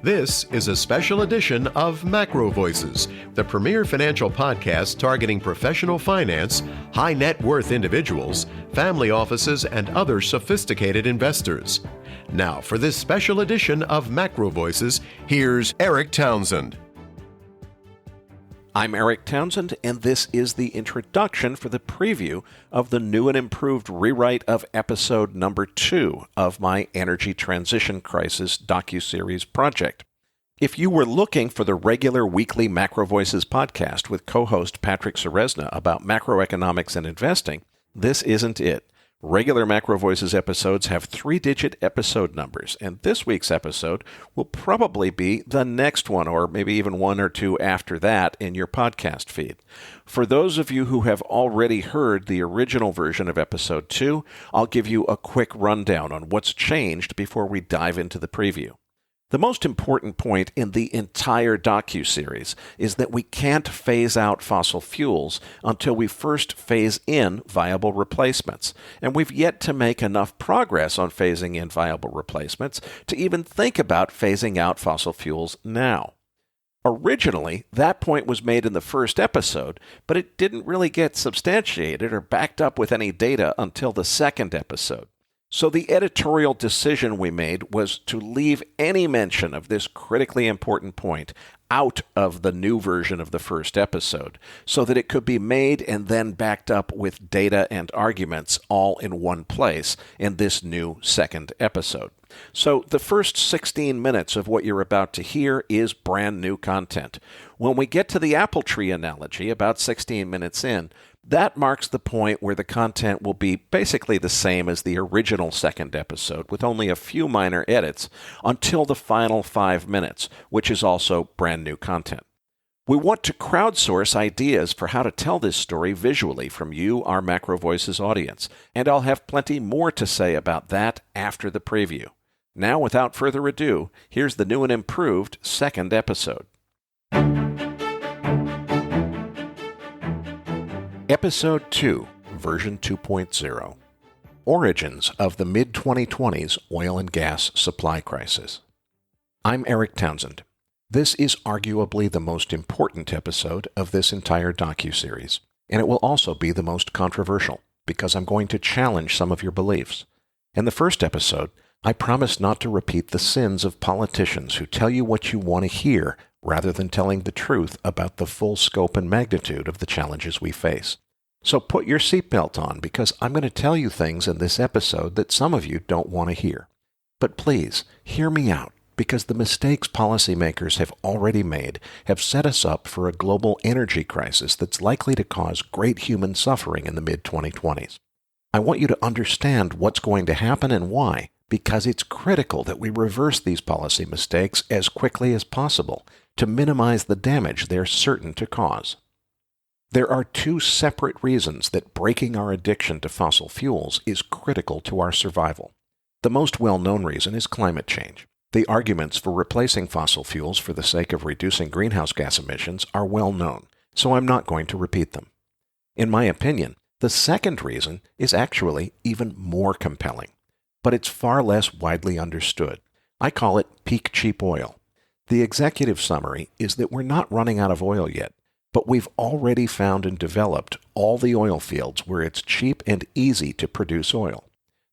This is a special edition of Macro Voices, the premier financial podcast targeting professional finance, high net worth individuals, family offices, and other sophisticated investors. Now, for this special edition of Macro Voices, here's Erik Townsend. I'm Erik Townsend, and this is the introduction for the preview of the new and improved rewrite of episode number 2 of my Energy Transition Crisis docuseries project. If you were looking for the regular weekly Macro Voices podcast with co-host Patrick Ceresna about macroeconomics and investing, this isn't it. Regular Macro Voices episodes have 3-digit episode numbers, and this week's episode will probably be the next one, or maybe even one or two after that in your podcast feed. For those of you who have already heard the original version of episode 2, I'll give you a quick rundown on what's changed before we dive into the preview. The most important point in the entire docuseries is that we can't phase out fossil fuels until we first phase in viable replacements, and we've yet to make enough progress on phasing in viable replacements to even think about phasing out fossil fuels now. Originally, that point was made in the first episode, but it didn't really get substantiated or backed up with any data until the second episode. So the editorial decision we made was to leave any mention of this critically important point out of the new version of the first episode, so that it could be made and then backed up with data and arguments all in one place in this new second episode. So the first 16 minutes of what you're about to hear is brand new content. When we get to the apple tree analogy about 16 minutes in, that marks the point where the content will be basically the same as the original second episode, with only a few minor edits, until the final 5 minutes, which is also brand new content. We want to crowdsource ideas for how to tell this story visually from you, our Macro Voices audience, and I'll have plenty more to say about that after the preview. Now, without further ado, here's the new and improved second episode. Episode 2, version 2.0, Origins of the mid-2020s oil and gas supply crisis. I'm Erik Townsend. This is arguably the most important episode of this entire docuseries, and it will also be the most controversial, because I'm going to challenge some of your beliefs. In the first episode, I promised not to repeat the sins of politicians who tell you what you want to hear rather than telling the truth about the full scope and magnitude of the challenges we face. So put your seatbelt on, because I'm going to tell you things in this episode that some of you don't want to hear. But please, hear me out, because the mistakes policymakers have already made have set us up for a global energy crisis that's likely to cause great human suffering in the mid-2020s. I want you to understand what's going to happen and why, because it's critical that we reverse these policy mistakes as quickly as possible to minimize the damage they're certain to cause. There are 2 separate reasons that breaking our addiction to fossil fuels is critical to our survival. The most well-known reason is climate change. The arguments for replacing fossil fuels for the sake of reducing greenhouse gas emissions are well known, so I'm not going to repeat them. In my opinion, the second reason is actually even more compelling, but it's far less widely understood. I call it peak cheap oil. The executive summary is that we're not running out of oil yet, but we've already found and developed all the oil fields where it's cheap and easy to produce oil.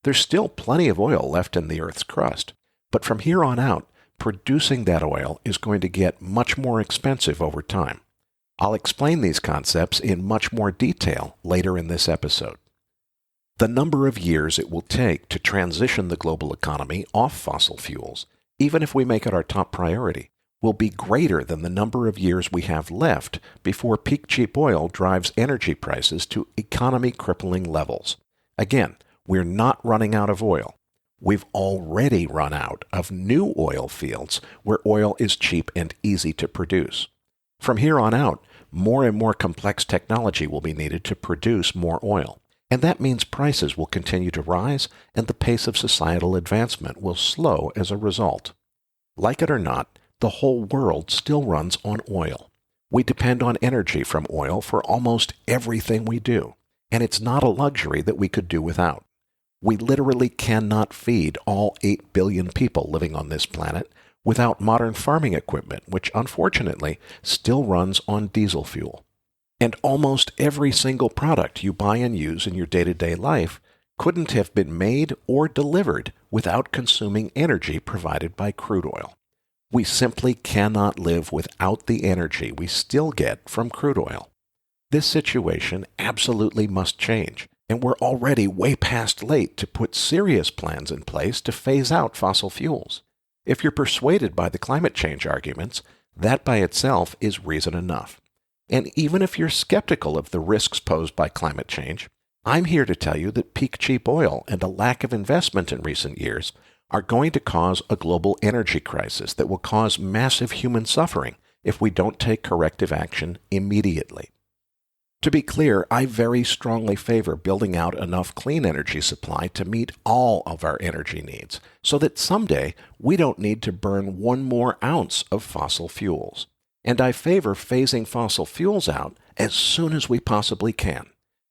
There's still plenty of oil left in the Earth's crust, but from here on out, producing that oil is going to get much more expensive over time. I'll explain these concepts in much more detail later in this episode. The number of years it will take to transition the global economy off fossil fuels, even if we make it our top priority, will be greater than the number of years we have left before peak cheap oil drives energy prices to economy-crippling levels. Again, we're not running out of oil. We've already run out of new oil fields where oil is cheap and easy to produce. From here on out, more and more complex technology will be needed to produce more oil, and that means prices will continue to rise and the pace of societal advancement will slow as a result. Like it or not, the whole world still runs on oil. We depend on energy from oil for almost everything we do, and it's not a luxury that we could do without. We literally cannot feed all 8 billion people living on this planet without modern farming equipment, which unfortunately still runs on diesel fuel. And almost every single product you buy and use in your day-to-day life couldn't have been made or delivered without consuming energy provided by crude oil. We simply cannot live without the energy we still get from crude oil. This situation absolutely must change, and we're already way past late to put serious plans in place to phase out fossil fuels. If you're persuaded by the climate change arguments, that by itself is reason enough. And even if you're skeptical of the risks posed by climate change, I'm here to tell you that peak cheap oil and a lack of investment in recent years are going to cause a global energy crisis that will cause massive human suffering if we don't take corrective action immediately. To be clear, I very strongly favor building out enough clean energy supply to meet all of our energy needs, so that someday we don't need to burn one more ounce of fossil fuels. And I favor phasing fossil fuels out as soon as we possibly can.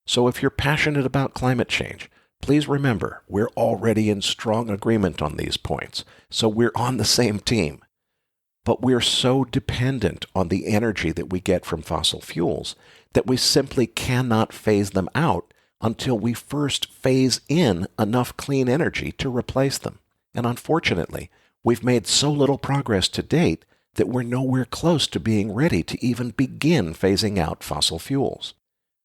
So if you're passionate about climate change, please remember we're already in strong agreement on these points, so we're on the same team. But we're so dependent on the energy that we get from fossil fuels that we simply cannot phase them out until we first phase in enough clean energy to replace them. And unfortunately, we've made so little progress to date that we're nowhere close to being ready to even begin phasing out fossil fuels.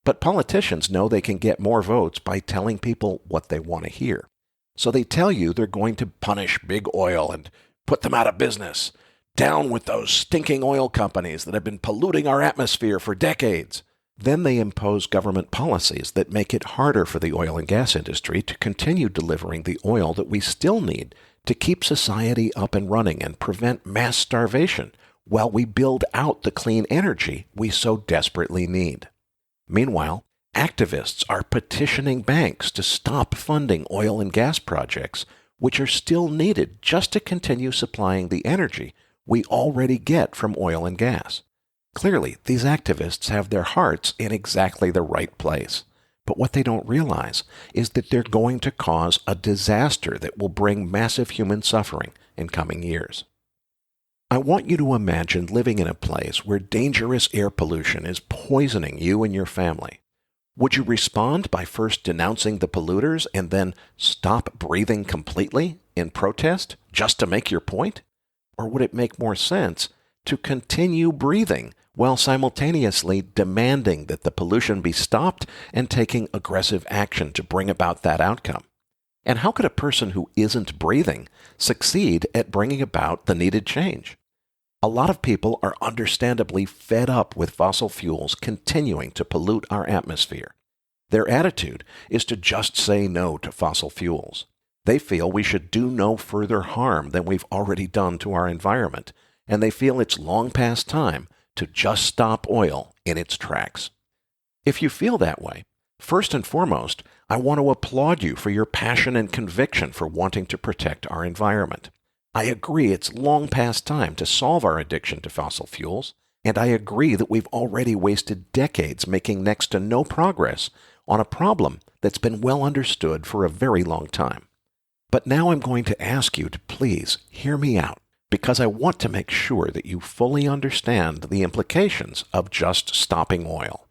But politicians know they can get more votes by telling people what they want to hear. So they tell you they're going to punish big oil and put them out of business. Down with those stinking oil companies that have been polluting our atmosphere for decades. Then they impose government policies that make it harder for the oil and gas industry to continue delivering the oil that we still need to keep society up and running and prevent mass starvation while we build out the clean energy we so desperately need. Meanwhile, activists are petitioning banks to stop funding oil and gas projects, which are still needed just to continue supplying the energy we already get from oil and gas. Clearly, these activists have their hearts in exactly the right place. But what they don't realize is that they're going to cause a disaster that will bring massive human suffering in coming years. I want you to imagine living in a place where dangerous air pollution is poisoning you and your family. Would you respond by first denouncing the polluters and then stop breathing completely in protest just to make your point? Or would it make more sense to continue breathing while simultaneously demanding that the pollution be stopped and taking aggressive action to bring about that outcome? And how could a person who isn't breathing succeed at bringing about the needed change? A lot of people are understandably fed up with fossil fuels continuing to pollute our atmosphere. Their attitude is to just say no to fossil fuels. They feel we should do no further harm than we've already done to our environment, and they feel it's long past time to just stop oil in its tracks. If you feel that way, first and foremost, I want to applaud you for your passion and conviction for wanting to protect our environment. I agree it's long past time to solve our addiction to fossil fuels, and I agree that we've already wasted decades making next to no progress on a problem that's been well understood for a very long time. But now I'm going to ask you to please hear me out, because I want to make sure that you fully understand the implications of just stopping oil.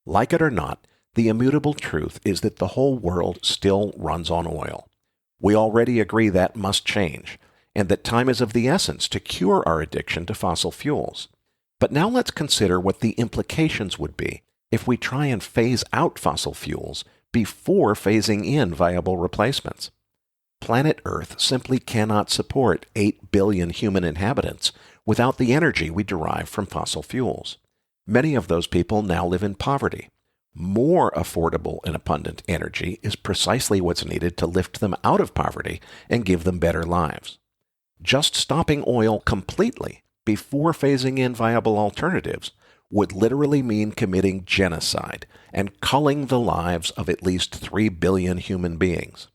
Like it or not, the immutable truth is that the whole world still runs on oil. We already agree that must change, and that time is of the essence to cure our addiction to fossil fuels. But now let's consider what the implications would be if we try and phase out fossil fuels before phasing in viable replacements. Planet Earth simply cannot support 8 billion human inhabitants without the energy we derive from fossil fuels. Many of those people now live in poverty. More affordable and abundant energy is precisely what's needed to lift them out of poverty and give them better lives. Just stopping oil completely before phasing in viable alternatives would literally mean committing genocide and culling the lives of at least 3 billion human beings.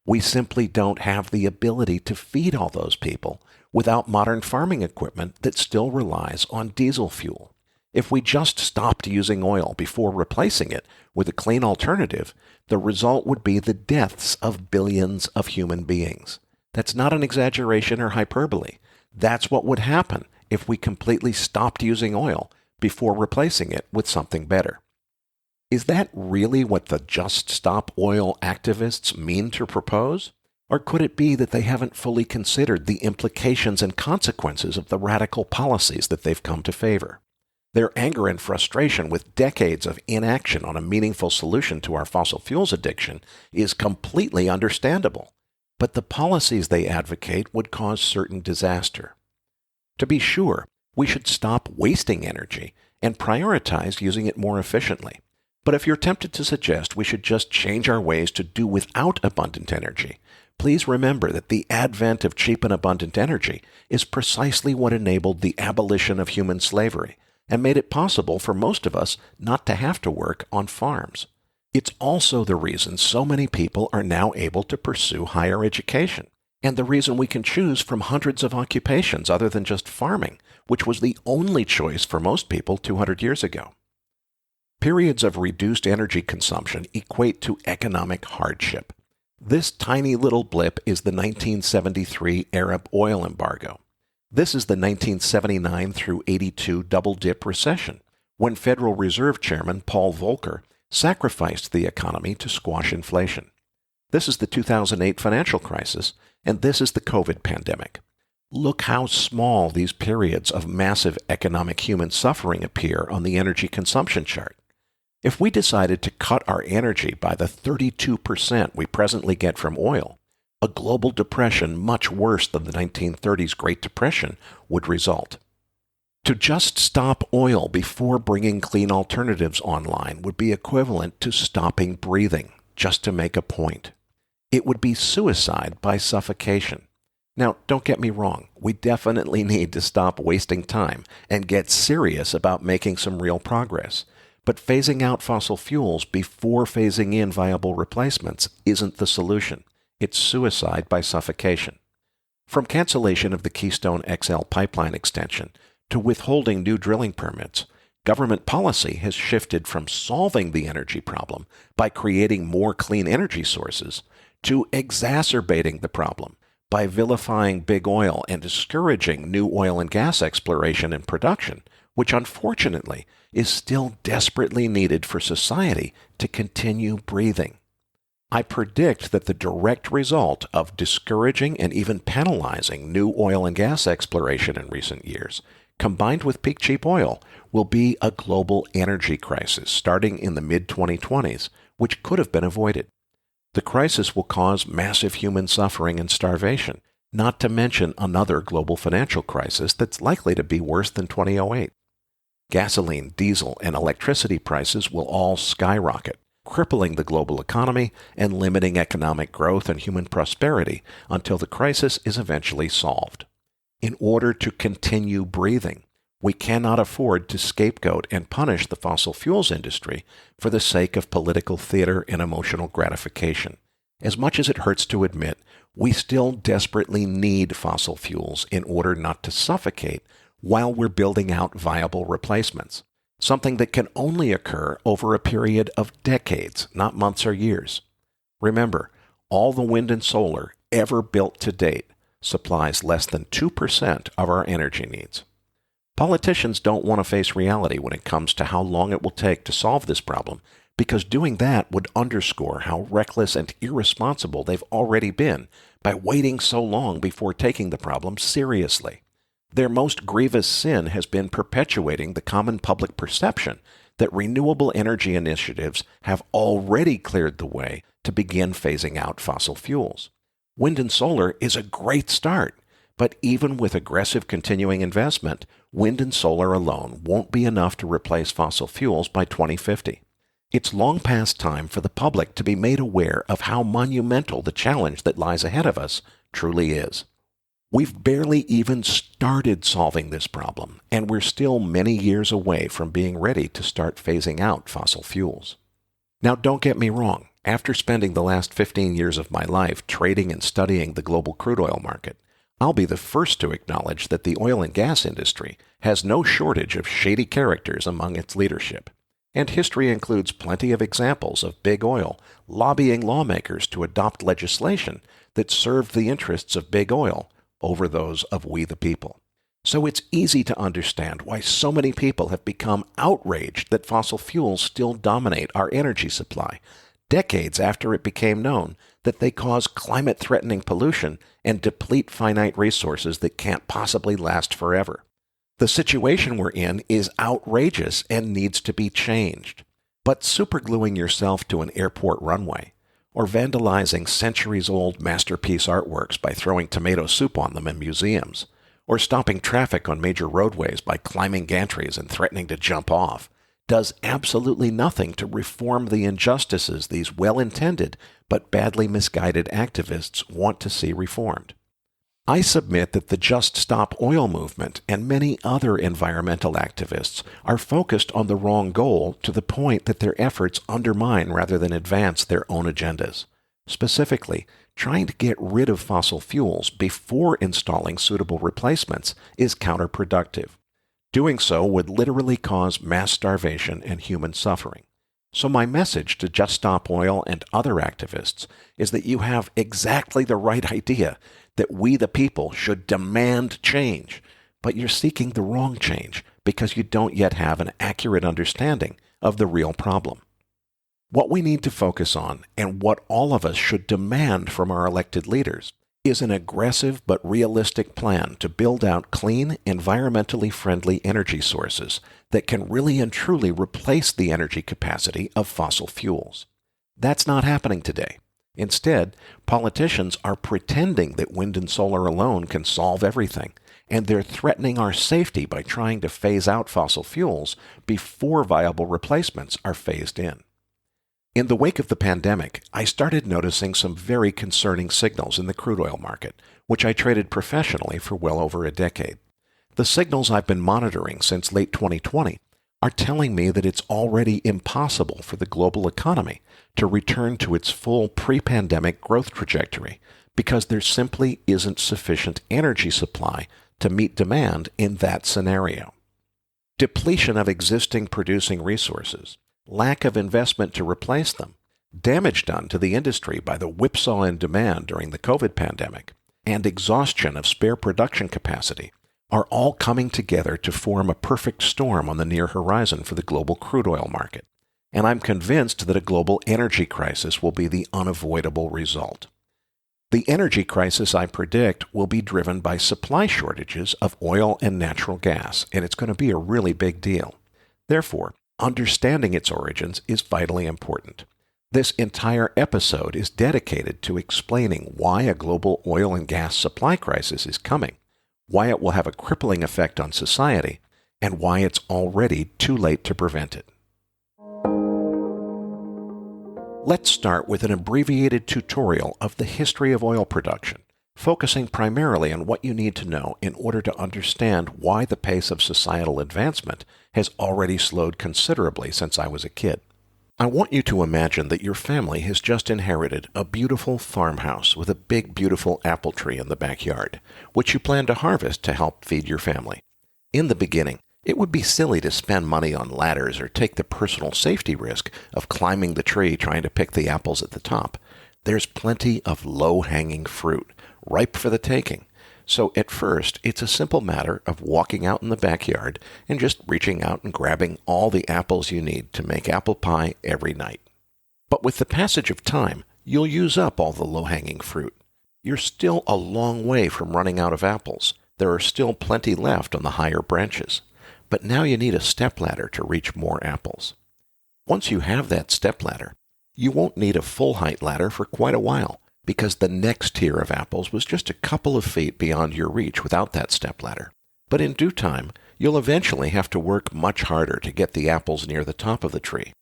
We simply don't have the ability to feed all those people without modern farming equipment that still relies on diesel fuel. If we just stopped using oil before replacing it with a clean alternative, the result would be the deaths of billions of human beings. That's not an exaggeration or hyperbole. That's what would happen if we completely stopped using oil before replacing it with something better. Is that really what the Just Stop Oil activists mean to propose? Or could it be that they haven't fully considered the implications and consequences of the radical policies that they've come to favor? Their anger and frustration with decades of inaction on a meaningful solution to our fossil fuels addiction is completely understandable, but the policies they advocate would cause certain disaster. To be sure, we should stop wasting energy and prioritize using it more efficiently. But if you're tempted to suggest we should just change our ways to do without abundant energy, please remember that the advent of cheap and abundant energy is precisely what enabled the abolition of human slavery and made it possible for most of us not to have to work on farms. It's also the reason so many people are now able to pursue higher education, and the reason we can choose from hundreds of occupations other than just farming, which was the only choice for most people 200 years ago. Periods of reduced energy consumption equate to economic hardship. This tiny little blip is the 1973 Arab oil embargo. This is the 1979 through 82 double-dip recession, when Federal Reserve Chairman Paul Volcker sacrificed the economy to squash inflation. This is the 2008 financial crisis, and this is the COVID pandemic. Look how small these periods of massive economic human suffering appear on the energy consumption chart. If we decided to cut our energy by the 32% we presently get from oil, a global depression much worse than the 1930s Great Depression would result. To just stop oil before bringing clean alternatives online would be equivalent to stopping breathing, just to make a point. It would be suicide by suffocation. Now, don't get me wrong, we definitely need to stop wasting time and get serious about making some real progress. But phasing out fossil fuels before phasing in viable replacements isn't the solution. It's suicide by suffocation. From cancellation of the Keystone XL pipeline extension to withholding new drilling permits, government policy has shifted from solving the energy problem by creating more clean energy sources to exacerbating the problem by vilifying big oil and discouraging new oil and gas exploration and production, which unfortunately is still desperately needed for society to continue breathing. I predict that the direct result of discouraging and even penalizing new oil and gas exploration in recent years, combined with peak cheap oil, will be a global energy crisis starting in the mid-2020s, which could have been avoided. The crisis will cause massive human suffering and starvation, not to mention another global financial crisis that's likely to be worse than 2008. Gasoline, diesel, and electricity prices will all skyrocket, crippling the global economy and limiting economic growth and human prosperity until the crisis is eventually solved. In order to continue breathing, we cannot afford to scapegoat and punish the fossil fuels industry for the sake of political theater and emotional gratification. As much as it hurts to admit, we still desperately need fossil fuels in order not to suffocate while we're building out viable replacements, something that can only occur over a period of decades, not months or years. Remember, all the wind and solar ever built to date supplies less than 2% of our energy needs. Politicians don't want to face reality when it comes to how long it will take to solve this problem, because doing that would underscore how reckless and irresponsible they've already been by waiting so long before taking the problem seriously. Their most grievous sin has been perpetuating the common public perception that renewable energy initiatives have already cleared the way to begin phasing out fossil fuels. Wind and solar is a great start, but even with aggressive continuing investment, wind and solar alone won't be enough to replace fossil fuels by 2050. It's long past time for the public to be made aware of how monumental the challenge that lies ahead of us truly is. We've barely even started solving this problem, and we're still many years away from being ready to start phasing out fossil fuels. Now, don't get me wrong. After spending the last 15 years of my life trading and studying the global crude oil market, I'll be the first to acknowledge that the oil and gas industry has no shortage of shady characters among its leadership. And history includes plenty of examples of big oil lobbying lawmakers to adopt legislation that served the interests of big oil over those of we the people. So it's easy to understand why so many people have become outraged that fossil fuels still dominate our energy supply, decades after it became known that they cause climate-threatening pollution and deplete finite resources that can't possibly last forever. The situation we're in is outrageous and needs to be changed. But supergluing yourself to an airport runway, or vandalizing centuries-old masterpiece artworks by throwing tomato soup on them in museums, or stopping traffic on major roadways by climbing gantries and threatening to jump off, does absolutely nothing to reform the injustices these well-intended but badly misguided activists want to see reformed. I submit that the Just Stop Oil movement and many other environmental activists are focused on the wrong goal to the point that their efforts undermine rather than advance their own agendas. Specifically, trying to get rid of fossil fuels before installing suitable replacements is counterproductive. Doing so would literally cause mass starvation and human suffering. So my message to Just Stop Oil and other activists is that you have exactly the right idea, that we the people should demand change, but you're seeking the wrong change because you don't yet have an accurate understanding of the real problem. What we need to focus on, and what all of us should demand from our elected leaders, is an aggressive but realistic plan to build out clean, environmentally friendly energy sources that can really and truly replace the energy capacity of fossil fuels. That's not happening today. Instead, politicians are pretending that wind and solar alone can solve everything, and they're threatening our safety by trying to phase out fossil fuels before viable replacements are phased in. In the wake of the pandemic, I started noticing some very concerning signals in the crude oil market, which I traded professionally for well over a decade. The signals I've been monitoring since late 2020 are telling me that it's already impossible for the global economy to return to its full pre-pandemic growth trajectory because there simply isn't sufficient energy supply to meet demand in that scenario. Depletion of existing producing resources, lack of investment to replace them, damage done to the industry by the whipsaw in demand during the COVID pandemic, and exhaustion of spare production capacity are all coming together to form a perfect storm on the near horizon for the global crude oil market. And I'm convinced that a global energy crisis will be the unavoidable result. The energy crisis I predict will be driven by supply shortages of oil and natural gas, and it's going to be a really big deal. Therefore, understanding its origins is vitally important. This entire episode is dedicated to explaining why a global oil and gas supply crisis is coming, why it will have a crippling effect on society, and why it's already too late to prevent it. Let's start with an abbreviated tutorial of the history of oil production, focusing primarily on what you need to know in order to understand why the pace of societal advancement has already slowed considerably since I was a kid. I want you to imagine that your family has just inherited a beautiful farmhouse with a big, beautiful apple tree in the backyard, which you plan to harvest to help feed your family. In the beginning, it would be silly to spend money on ladders or take the personal safety risk of climbing the tree trying to pick the apples at the top. There's plenty of low-hanging fruit, ripe for the taking. So at first, it's a simple matter of walking out in the backyard and just reaching out and grabbing all the apples you need to make apple pie every night. But with the passage of time, you'll use up all the low-hanging fruit. You're still a long way from running out of apples. There are still plenty left on the higher branches. But now you need a stepladder to reach more apples. Once you have that stepladder, you won't need a full-height ladder for quite a while, because the next tier of apples was just a couple of feet beyond your reach without that stepladder. But in due time, you'll eventually have to work much harder to get the apples near the top of the tree.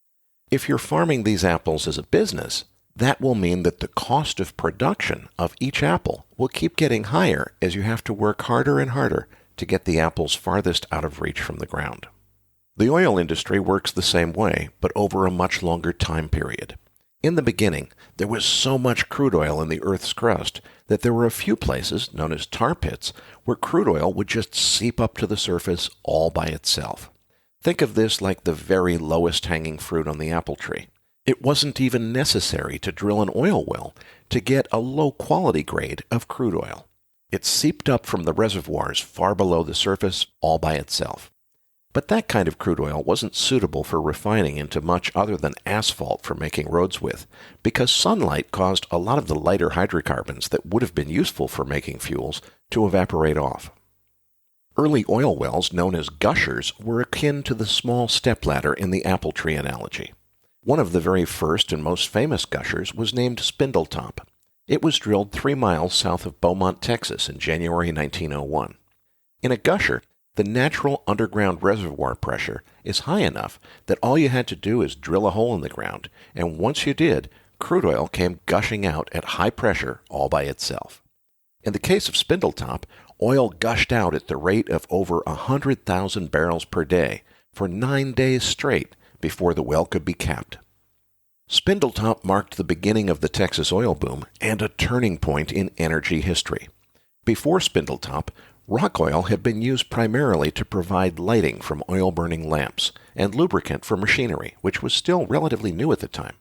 If you're farming these apples as a business, that will mean that the cost of production of each apple will keep getting higher as you have to work harder and harder to get the apples farthest out of reach from the ground. The oil industry works the same way, but over a much longer time period. In the beginning, there was so much crude oil in the Earth's crust that there were a few places, known as tar pits, where crude oil would just seep up to the surface all by itself. Think of this like the very lowest hanging fruit on the apple tree. It wasn't even necessary to drill an oil well to get a low-quality grade of crude oil. It seeped up from the reservoirs far below the surface all by itself. But that kind of crude oil wasn't suitable for refining into much other than asphalt for making roads with, because sunlight caused a lot of the lighter hydrocarbons that would have been useful for making fuels to evaporate off. Early oil wells, known as gushers, were akin to the small stepladder in the apple tree analogy. One of the very first and most famous gushers was named Spindletop. It was drilled 3 miles south of Beaumont, Texas in January 1901. In a gusher, the natural underground reservoir pressure is high enough that all you had to do is drill a hole in the ground, and once you did, crude oil came gushing out at high pressure all by itself. In the case of Spindletop, oil gushed out at the rate of over 100,000 barrels per day for 9 days straight before the well could be capped. Spindletop marked the beginning of the Texas oil boom and a turning point in energy history. Before Spindletop, rock oil had been used primarily to provide lighting from oil-burning lamps and lubricant for machinery, which was still relatively new at the time.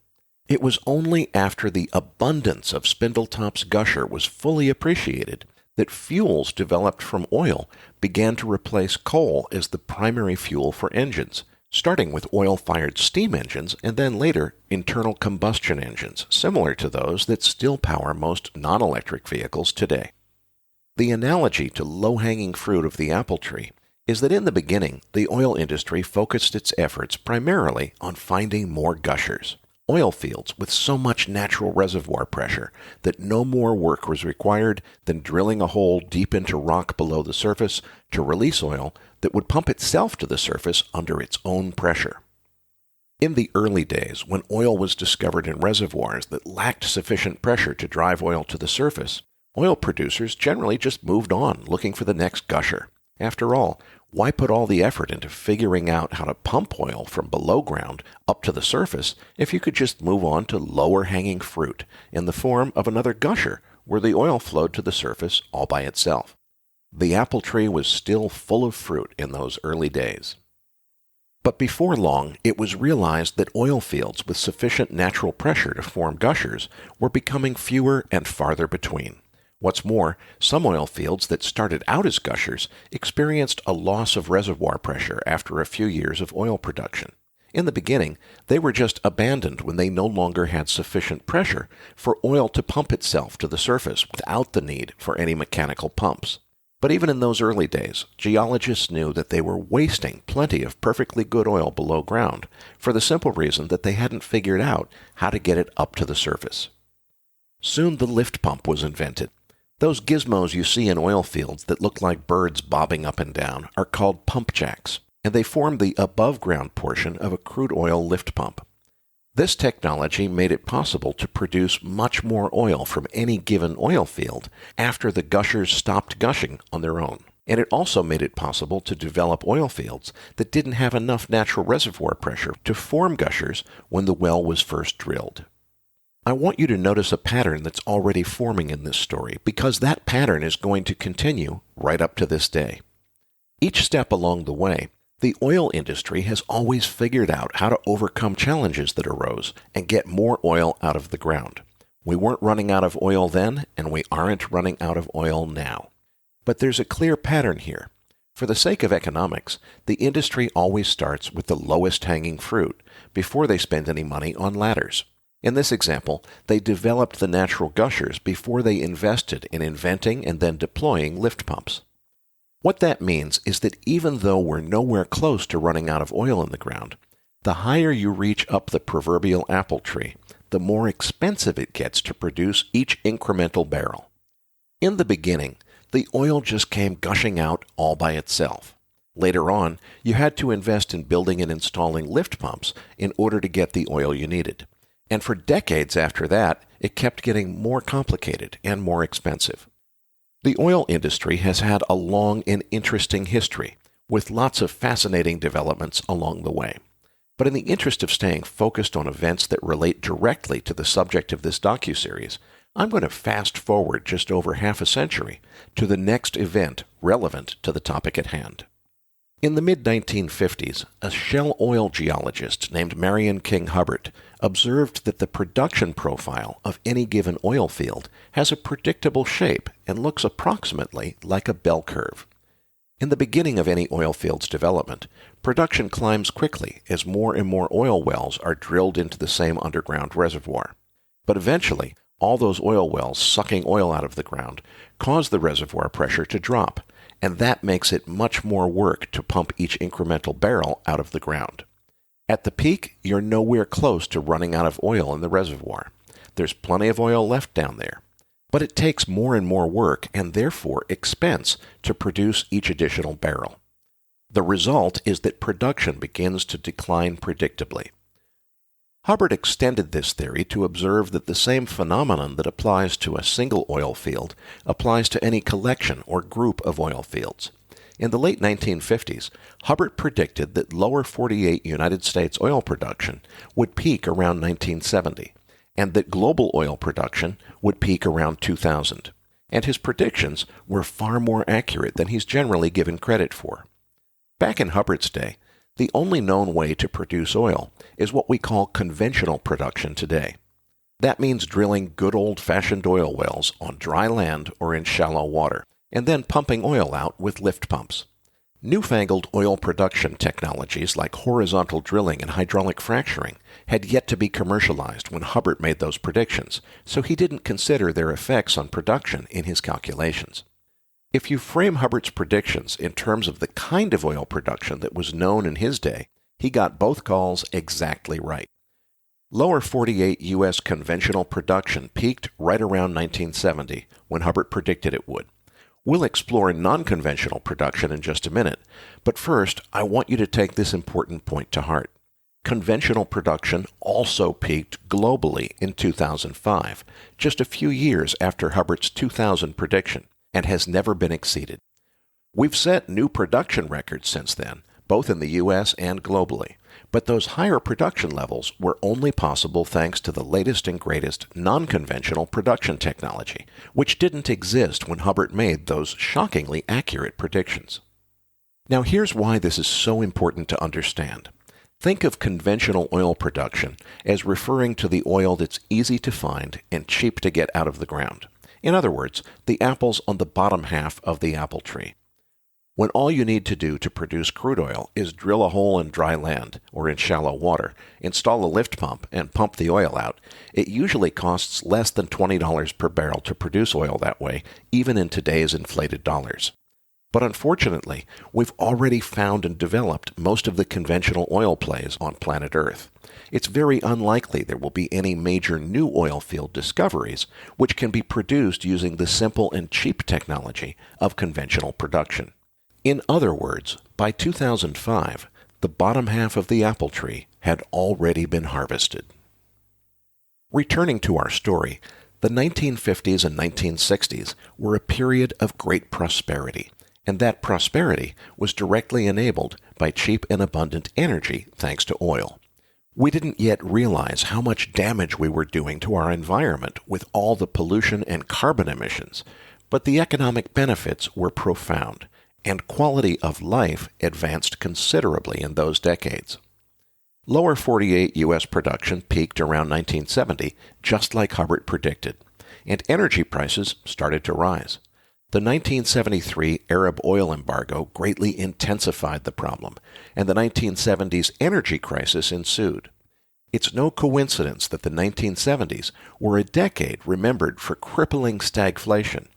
It was only after the abundance of Spindletop's gusher was fully appreciated that fuels developed from oil began to replace coal as the primary fuel for engines, starting with oil-fired steam engines and then later internal combustion engines, similar to those that still power most non-electric vehicles today. The analogy to low-hanging fruit of the apple tree is that in the beginning, the oil industry focused its efforts primarily on finding more gushers, oil fields with so much natural reservoir pressure that no more work was required than drilling a hole deep into rock below the surface to release oil that would pump itself to the surface under its own pressure. In the early days, when oil was discovered in reservoirs that lacked sufficient pressure to drive oil to the surface, oil producers generally just moved on looking for the next gusher. After all, why put all the effort into figuring out how to pump oil from below ground up to the surface if you could just move on to lower-hanging fruit in the form of another gusher where the oil flowed to the surface all by itself? The apple tree was still full of fruit in those early days. But before long, it was realized that oil fields with sufficient natural pressure to form gushers were becoming fewer and farther between. What's more, some oil fields that started out as gushers experienced a loss of reservoir pressure after a few years of oil production. In the beginning, they were just abandoned when they no longer had sufficient pressure for oil to pump itself to the surface without the need for any mechanical pumps. But even in those early days, geologists knew that they were wasting plenty of perfectly good oil below ground for the simple reason that they hadn't figured out how to get it up to the surface. Soon the lift pump was invented. Those gizmos you see in oil fields that look like birds bobbing up and down are called pump jacks, and they form the above-ground portion of a crude oil lift pump. This technology made it possible to produce much more oil from any given oil field after the gushers stopped gushing on their own. And it also made it possible to develop oil fields that didn't have enough natural reservoir pressure to form gushers when the well was first drilled. I want you to notice a pattern that's already forming in this story, because that pattern is going to continue right up to this day. Each step along the way, the oil industry has always figured out how to overcome challenges that arose and get more oil out of the ground. We weren't running out of oil then, and we aren't running out of oil now. But there's a clear pattern here. For the sake of economics, the industry always starts with the lowest hanging fruit before they spend any money on ladders. In this example, they developed the natural gushers before they invested in inventing and then deploying lift pumps. What that means is that even though we're nowhere close to running out of oil in the ground, the higher you reach up the proverbial apple tree, the more expensive it gets to produce each incremental barrel. In the beginning, the oil just came gushing out all by itself. Later on, you had to invest in building and installing lift pumps in order to get the oil you needed. And for decades after that, it kept getting more complicated and more expensive. The oil industry has had a long and interesting history, with lots of fascinating developments along the way. But in the interest of staying focused on events that relate directly to the subject of this docuseries, I'm going to fast forward just over half a century to the next event relevant to the topic at hand. In the mid-1950s, a Shell oil geologist named Marion King Hubbert observed that the production profile of any given oil field has a predictable shape and looks approximately like a bell curve. In the beginning of any oil field's development, production climbs quickly as more and more oil wells are drilled into the same underground reservoir. But eventually, all those oil wells sucking oil out of the ground cause the reservoir pressure to drop, and that makes it much more work to pump each incremental barrel out of the ground. At the peak, you're nowhere close to running out of oil in the reservoir. There's plenty of oil left down there. But it takes more and more work and therefore expense to produce each additional barrel. The result is that production begins to decline predictably. Hubbert extended this theory to observe that the same phenomenon that applies to a single oil field applies to any collection or group of oil fields. In the late 1950s, Hubbert predicted that lower 48 United States oil production would peak around 1970, and that global oil production would peak around 2000. And his predictions were far more accurate than he's generally given credit for. Back in Hubbert's day, the only known way to produce oil is what we call conventional production today. That means drilling good old-fashioned oil wells on dry land or in shallow water, and then pumping oil out with lift pumps. Newfangled oil production technologies like horizontal drilling and hydraulic fracturing had yet to be commercialized when Hubbert made those predictions, so he didn't consider their effects on production in his calculations. If you frame Hubbert's predictions in terms of the kind of oil production that was known in his day, he got both calls exactly right. Lower 48 U.S. conventional production peaked right around 1970, when Hubbert predicted it would. We'll explore non-conventional production in just a minute, but first, I want you to take this important point to heart. Conventional production also peaked globally in 2005, just a few years after Hubbert's 2000 prediction, and has never been exceeded. We've set new production records since then, both in the U.S. and globally, but those higher production levels were only possible thanks to the latest and greatest non-conventional production technology, which didn't exist when Hubbert made those shockingly accurate predictions. Now here's why this is so important to understand. Think of conventional oil production as referring to the oil that's easy to find and cheap to get out of the ground. In other words, the apples on the bottom half of the apple tree. When all you need to do to produce crude oil is drill a hole in dry land or in shallow water, install a lift pump, and pump the oil out, it usually costs less than $20 per barrel to produce oil that way, even in today's inflated dollars. But unfortunately, we've already found and developed most of the conventional oil plays on planet Earth. It's very unlikely there will be any major new oil field discoveries which can be produced using the simple and cheap technology of conventional production. In other words, by 2005, the bottom half of the apple tree had already been harvested. Returning to our story, the 1950s and 1960s were a period of great prosperity, and that prosperity was directly enabled by cheap and abundant energy thanks to oil. We didn't yet realize how much damage we were doing to our environment with all the pollution and carbon emissions, but the economic benefits were profound, and quality of life advanced considerably in those decades. Lower 48 U.S. production peaked around 1970, just like Hubbert predicted, and energy prices started to rise. The 1973 Arab oil embargo greatly intensified the problem, and the 1970s energy crisis ensued. It's no coincidence that the 1970s were a decade remembered for crippling stagflation,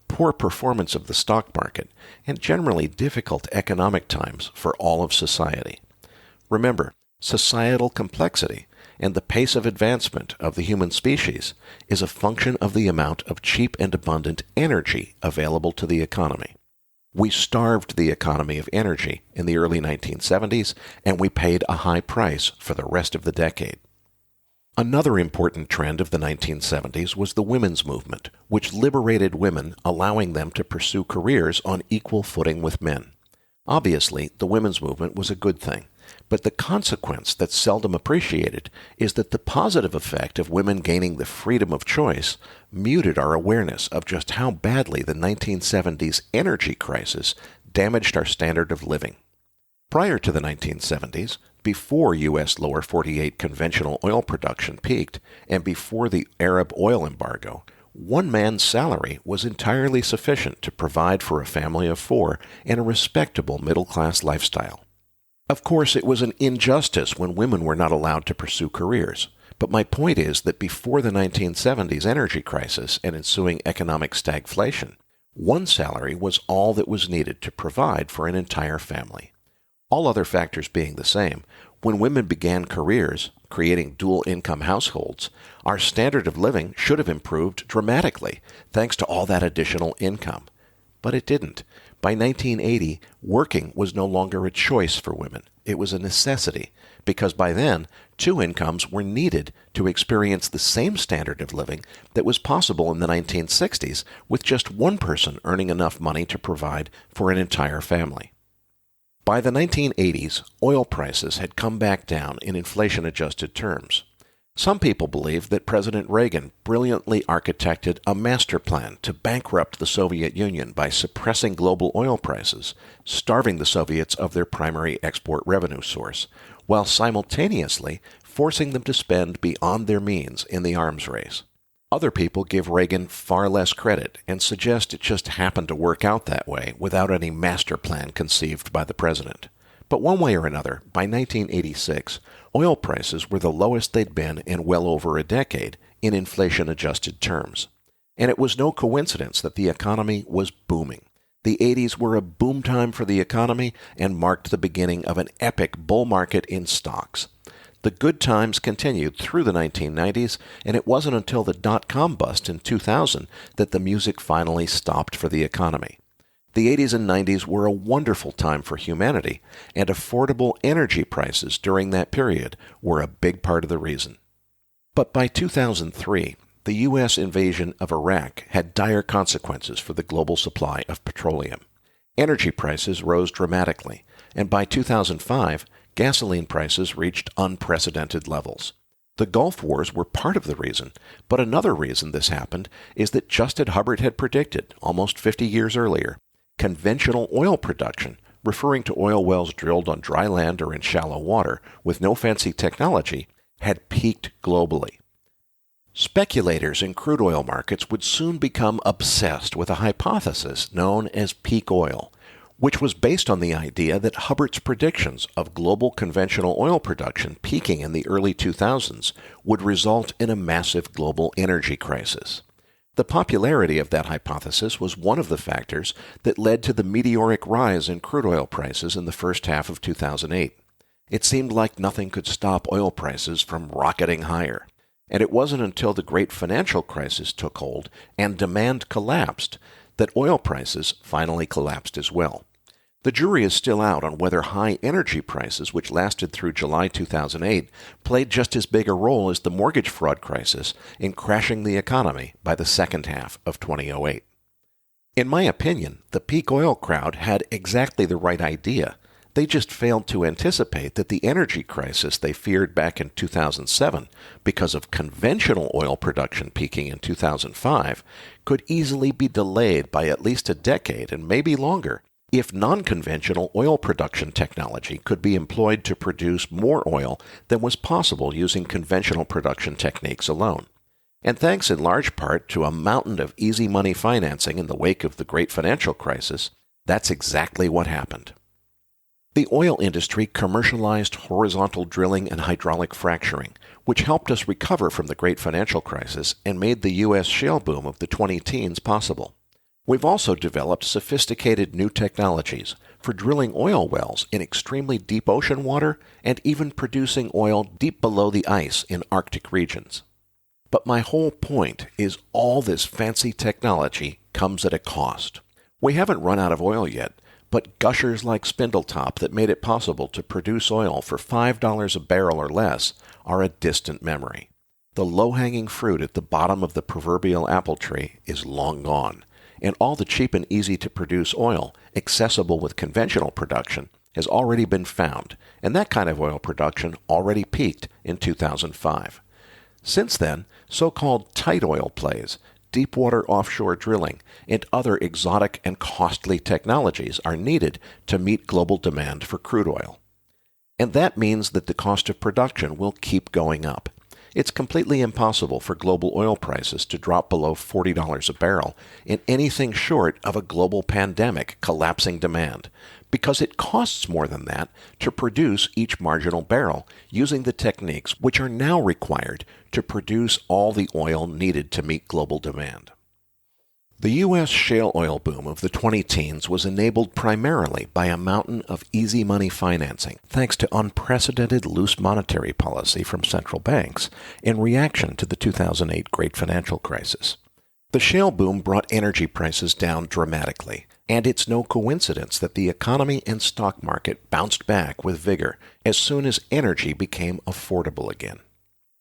poor performance of the stock market, and generally difficult economic times for all of society. Remember, societal complexity and the pace of advancement of the human species is a function of the amount of cheap and abundant energy available to the economy. We starved the economy of energy in the early 1970s, and we paid a high price for the rest of the decade. Another important trend of the 1970s was the women's movement, which liberated women, allowing them to pursue careers on equal footing with men. Obviously, the women's movement was a good thing, but the consequence that's seldom appreciated is that the positive effect of women gaining the freedom of choice muted our awareness of just how badly the 1970s energy crisis damaged our standard of living. Prior to the 1970s, before U.S. lower 48 conventional oil production peaked, and before the Arab oil embargo, one man's salary was entirely sufficient to provide for a family of four and a respectable middle-class lifestyle. Of course, it was an injustice when women were not allowed to pursue careers, but my point is that before the 1970s energy crisis and ensuing economic stagflation, one salary was all that was needed to provide for an entire family. All other factors being the same, when women began careers, creating dual-income households, our standard of living should have improved dramatically thanks to all that additional income. But it didn't. By 1980, working was no longer a choice for women. It was a necessity, because by then, two incomes were needed to experience the same standard of living that was possible in the 1960s with just one person earning enough money to provide for an entire family. By the 1980s, oil prices had come back down in inflation-adjusted terms. Some people believe that President Reagan brilliantly architected a master plan to bankrupt the Soviet Union by suppressing global oil prices, starving the Soviets of their primary export revenue source, while simultaneously forcing them to spend beyond their means in the arms race. Other people give Reagan far less credit and suggest it just happened to work out that way without any master plan conceived by the president. But one way or another, by 1986, oil prices were the lowest they'd been in well over a decade in inflation-adjusted terms. And it was no coincidence that the economy was booming. The 80s were a boom time for the economy and marked the beginning of an epic bull market in stocks. The good times continued through the 1990s, and it wasn't until the dot-com bust in 2000 that the music finally stopped for the economy. The 80s and 90s were a wonderful time for humanity, and affordable energy prices during that period were a big part of the reason. But by 2003, the U.S. invasion of Iraq had dire consequences for the global supply of petroleum. Energy prices rose dramatically, and by 2005, gasoline prices reached unprecedented levels. The Gulf Wars were part of the reason, but another reason this happened is that just as Hubbard had predicted almost 50 years earlier, conventional oil production, referring to oil wells drilled on dry land or in shallow water with no fancy technology, had peaked globally. Speculators in crude oil markets would soon become obsessed with a hypothesis known as peak oil, which was based on the idea that Hubbard's predictions of global conventional oil production peaking in the early 2000s would result in a massive global energy crisis. The popularity of that hypothesis was one of the factors that led to the meteoric rise in crude oil prices in the first half of 2008. It seemed like nothing could stop oil prices from rocketing higher. And it wasn't until the great financial crisis took hold and demand collapsed that oil prices finally collapsed as well. The jury is still out on whether high energy prices, which lasted through July 2008, played just as big a role as the mortgage fraud crisis in crashing the economy by the second half of 2008. In my opinion, the peak oil crowd had exactly the right idea. They just failed to anticipate that the energy crisis they feared back in 2007, because of conventional oil production peaking in 2005, could easily be delayed by at least a decade and maybe longer if non-conventional oil production technology could be employed to produce more oil than was possible using conventional production techniques alone. And thanks in large part to a mountain of easy money financing in the wake of the great financial crisis, that's exactly what happened. The oil industry commercialized horizontal drilling and hydraulic fracturing, which helped us recover from the great financial crisis and made the U.S. shale boom of the 2010s possible. We've also developed sophisticated new technologies for drilling oil wells in extremely deep ocean water and even producing oil deep below the ice in Arctic regions. But my whole point is all this fancy technology comes at a cost. We haven't run out of oil yet, but gushers like Spindletop that made it possible to produce oil for $5 a barrel or less are a distant memory. The low-hanging fruit at the bottom of the proverbial apple tree is long gone, and all the cheap and easy-to-produce oil accessible with conventional production has already been found, and that kind of oil production already peaked in 2005. Since then, so-called tight oil plays, deepwater offshore drilling, and other exotic and costly technologies are needed to meet global demand for crude oil. And that means that the cost of production will keep going up. It's completely impossible for global oil prices to drop below $40 a barrel in anything short of a global pandemic collapsing demand, because it costs more than that to produce each marginal barrel using the techniques which are now required to produce all the oil needed to meet global demand. The U.S. shale oil boom of the 2010s was enabled primarily by a mountain of easy money financing, thanks to unprecedented loose monetary policy from central banks in reaction to the 2008 Great Financial Crisis. The shale boom brought energy prices down dramatically, and it's no coincidence that the economy and stock market bounced back with vigor as soon as energy became affordable again.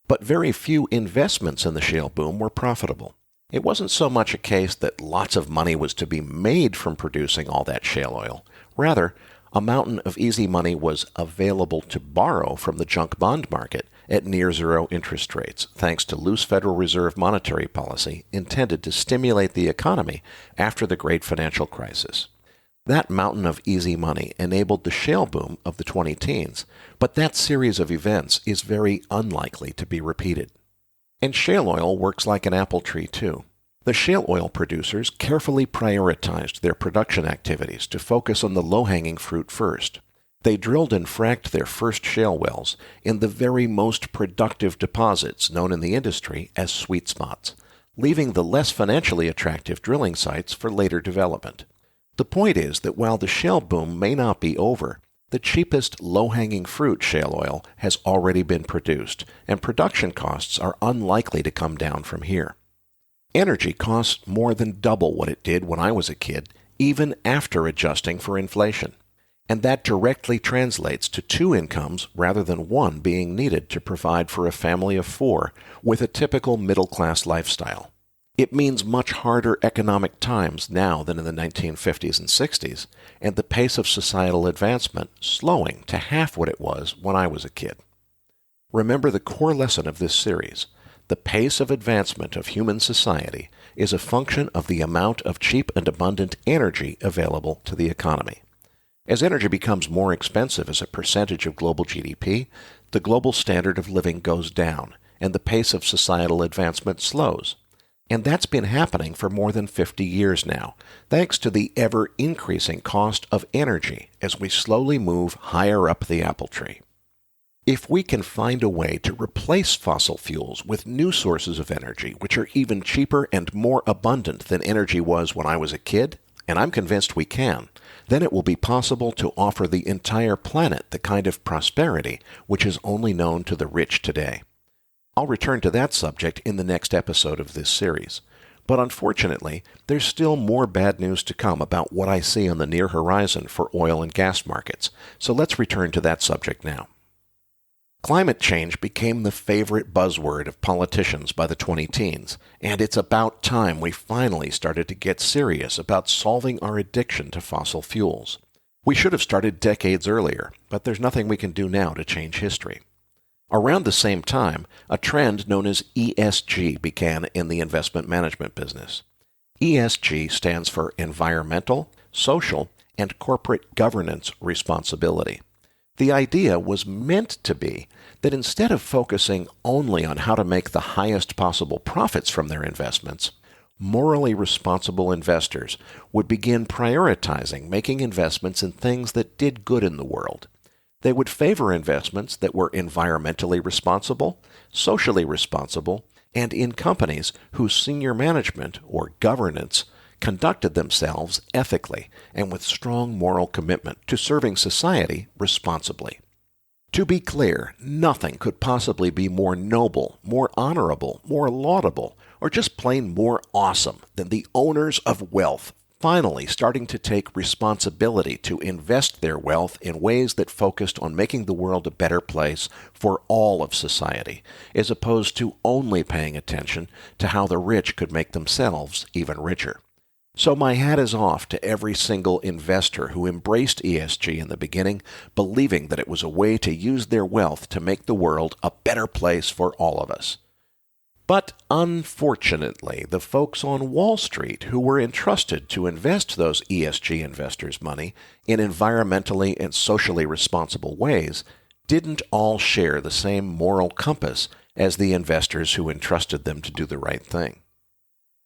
But very few investments in the shale boom were profitable. It wasn't so much a case that lots of money was to be made from producing all that shale oil. Rather, a mountain of easy money was available to borrow from the junk bond market at near-zero interest rates, thanks to loose Federal Reserve monetary policy intended to stimulate the economy after the Great Financial Crisis. That mountain of easy money enabled the shale boom of the 2010s, but that series of events is very unlikely to be repeated. And shale oil works like an apple tree, too. The shale oil producers carefully prioritized their production activities to focus on the low-hanging fruit first. They drilled and fracked their first shale wells in the very most productive deposits known in the industry as sweet spots, leaving the less financially attractive drilling sites for later development. The point is that while the shale boom may not be over, the cheapest low-hanging fruit shale oil has already been produced, and production costs are unlikely to come down from here. Energy costs more than double what it did when I was a kid, even after adjusting for inflation. And that directly translates to two incomes rather than one being needed to provide for a family of four with a typical middle-class lifestyle. It means much harder economic times now than in the 1950s and 60s, and the pace of societal advancement slowing to half what it was when I was a kid. Remember the core lesson of this series. The pace of advancement of human society is a function of the amount of cheap and abundant energy available to the economy. As energy becomes more expensive as a percentage of global GDP, the global standard of living goes down, and the pace of societal advancement slows. And that's been happening for more than 50 years now, thanks to the ever-increasing cost of energy as we slowly move higher up the apple tree. If we can find a way to replace fossil fuels with new sources of energy, which are even cheaper and more abundant than energy was when I was a kid, and I'm convinced we can, then it will be possible to offer the entire planet the kind of prosperity which is only known to the rich today. I'll return to that subject in the next episode of this series. But unfortunately, there's still more bad news to come about what I see on the near horizon for oil and gas markets, so let's return to that subject now. Climate change became the favorite buzzword of politicians by the 2010s, and it's about time we finally started to get serious about solving our addiction to fossil fuels. We should have started decades earlier, but there's nothing we can do now to change history. Around the same time, a trend known as ESG began in the investment management business. ESG stands for Environmental, Social, and Corporate Governance Responsibility. The idea was meant to be that instead of focusing only on how to make the highest possible profits from their investments, morally responsible investors would begin prioritizing making investments in things that did good in the world. They would favor investments that were environmentally responsible, socially responsible, and in companies whose senior management or governance conducted themselves ethically and with strong moral commitment to serving society responsibly. To be clear, nothing could possibly be more noble, more honorable, more laudable, or just plain more awesome than the owners of wealth finally starting to take responsibility to invest their wealth in ways that focused on making the world a better place for all of society, as opposed to only paying attention to how the rich could make themselves even richer. So my hat is off to every single investor who embraced ESG in the beginning, believing that it was a way to use their wealth to make the world a better place for all of us. But unfortunately, the folks on Wall Street who were entrusted to invest those ESG investors' money in environmentally and socially responsible ways didn't all share the same moral compass as the investors who entrusted them to do the right thing.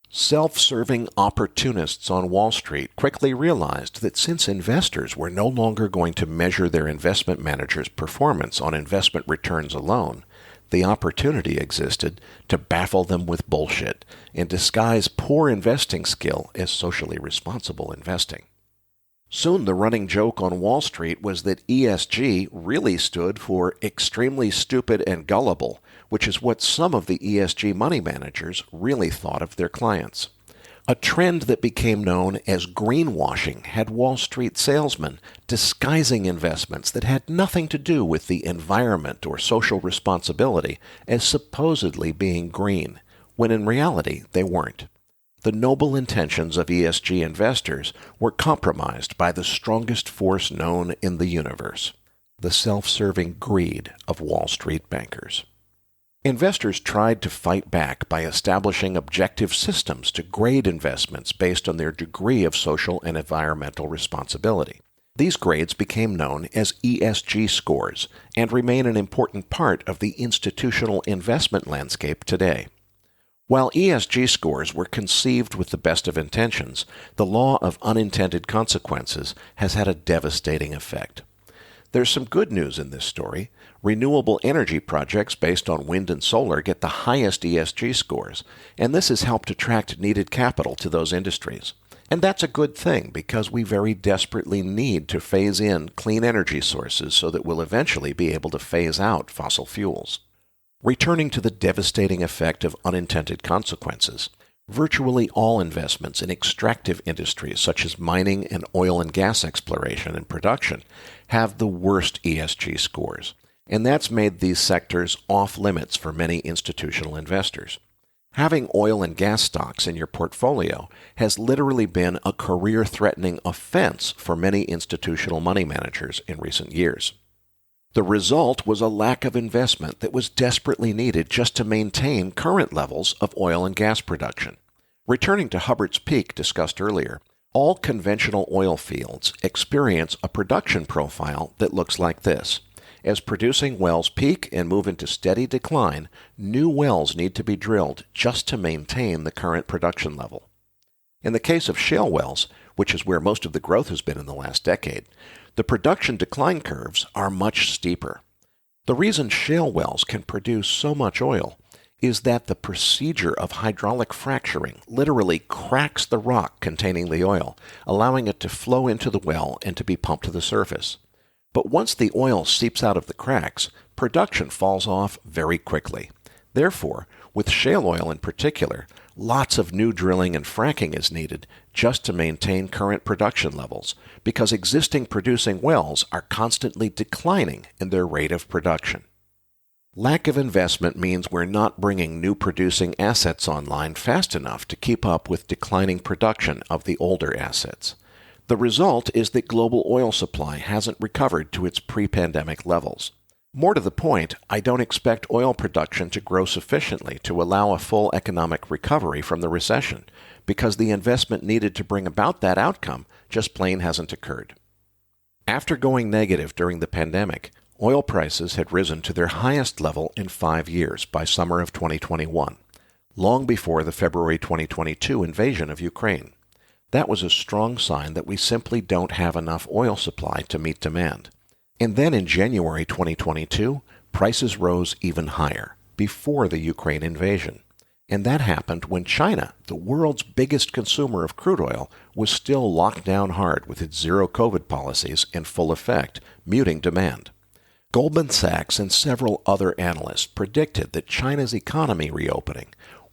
Self-serving opportunists on Wall Street quickly realized that since investors were no longer going to measure their investment managers' performance on investment returns alone, the opportunity existed to baffle them with bullshit and disguise poor investing skill as socially responsible investing. Soon the running joke on Wall Street was that ESG really stood for extremely stupid and gullible, which is what some of the ESG money managers really thought of their clients. A trend that became known as greenwashing had Wall Street salesmen disguising investments that had nothing to do with the environment or social responsibility as supposedly being green, when in reality they weren't. The noble intentions of ESG investors were compromised by the strongest force known in the universe, the self-serving greed of Wall Street bankers. Investors tried to fight back by establishing objective systems to grade investments based on their degree of social and environmental responsibility. These grades became known as ESG scores and remain an important part of the institutional investment landscape today. While ESG scores were conceived with the best of intentions, the law of unintended consequences has had a devastating effect. There's some good news in this story. Renewable energy projects based on wind and solar get the highest ESG scores, and this has helped attract needed capital to those industries. And that's a good thing because we very desperately need to phase in clean energy sources so that we'll eventually be able to phase out fossil fuels. Returning to the devastating effect of unintended consequences, virtually all investments in extractive industries such as mining and oil and gas exploration and production have the worst ESG scores, and that's made these sectors off-limits for many institutional investors. Having oil and gas stocks in your portfolio has literally been a career-threatening offense for many institutional money managers in recent years. The result was a lack of investment that was desperately needed just to maintain current levels of oil and gas production. Returning to Hubbard's Peak discussed earlier, all conventional oil fields experience a production profile that looks like this. As producing wells peak and move into steady decline, new wells need to be drilled just to maintain the current production level. In the case of shale wells, which is where most of the growth has been in the last decade, the production decline curves are much steeper. The reason shale wells can produce so much oil is that the procedure of hydraulic fracturing literally cracks the rock containing the oil, allowing it to flow into the well and to be pumped to the surface. But once the oil seeps out of the cracks, production falls off very quickly. Therefore, with shale oil in particular, lots of new drilling and fracking is needed just to maintain current production levels, because existing producing wells are constantly declining in their rate of production. Lack of investment means we're not bringing new producing assets online fast enough to keep up with declining production of the older assets. The result is that global oil supply hasn't recovered to its pre-pandemic levels. More to the point, I don't expect oil production to grow sufficiently to allow a full economic recovery from the recession, because the investment needed to bring about that outcome just plain hasn't occurred. After going negative during the pandemic, oil prices had risen to their highest level in 5 years by summer of 2021, long before the February 2022 invasion of Ukraine. That was a strong sign that we simply don't have enough oil supply to meet demand. And then in January 2022, prices rose even higher, before the Ukraine invasion. And that happened when China, the world's biggest consumer of crude oil, was still locked down hard with its zero-COVID policies in full effect, muting demand. Goldman Sachs and several other analysts predicted that China's economy reopening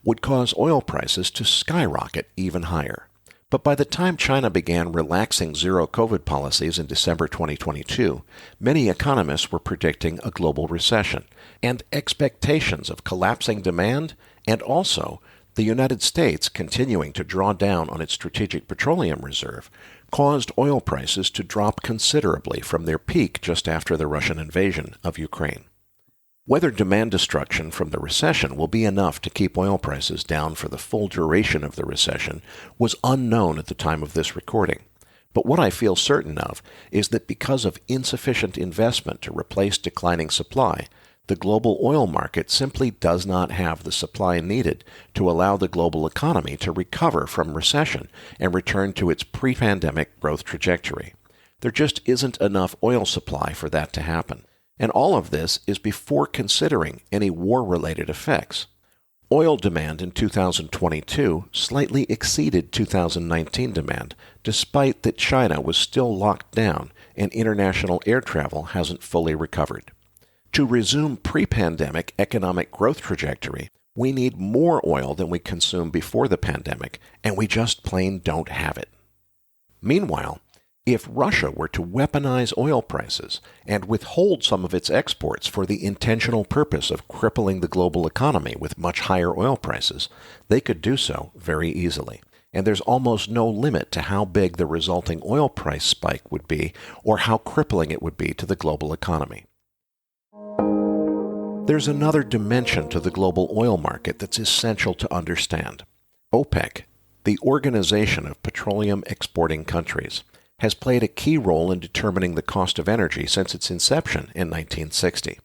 would cause oil prices to skyrocket even higher. But by the time China began relaxing zero-COVID policies in December 2022, many economists were predicting a global recession and expectations of collapsing demand, and also the United States continuing to draw down on its strategic petroleum reserve caused oil prices to drop considerably from their peak just after the Russian invasion of Ukraine. Whether demand destruction from the recession will be enough to keep oil prices down for the full duration of the recession was unknown at the time of this recording. But what I feel certain of is that because of insufficient investment to replace declining supply, the global oil market simply does not have the supply needed to allow the global economy to recover from recession and return to its pre-pandemic growth trajectory. There just isn't enough oil supply for that to happen. And all of this is before considering any war-related effects. Oil demand in 2022 slightly exceeded 2019 demand, despite that China was still locked down and international air travel hasn't fully recovered. To resume pre-pandemic economic growth trajectory, we need more oil than we consumed before the pandemic, and we just plain don't have it. Meanwhile, if Russia were to weaponize oil prices and withhold some of its exports for the intentional purpose of crippling the global economy with much higher oil prices, they could do so very easily. And there's almost no limit to how big the resulting oil price spike would be or how crippling it would be to the global economy. There's another dimension to the global oil market that's essential to understand. OPEC, the Organization of Petroleum Exporting Countries, has played a key role in determining the cost of energy since its inception in 1960.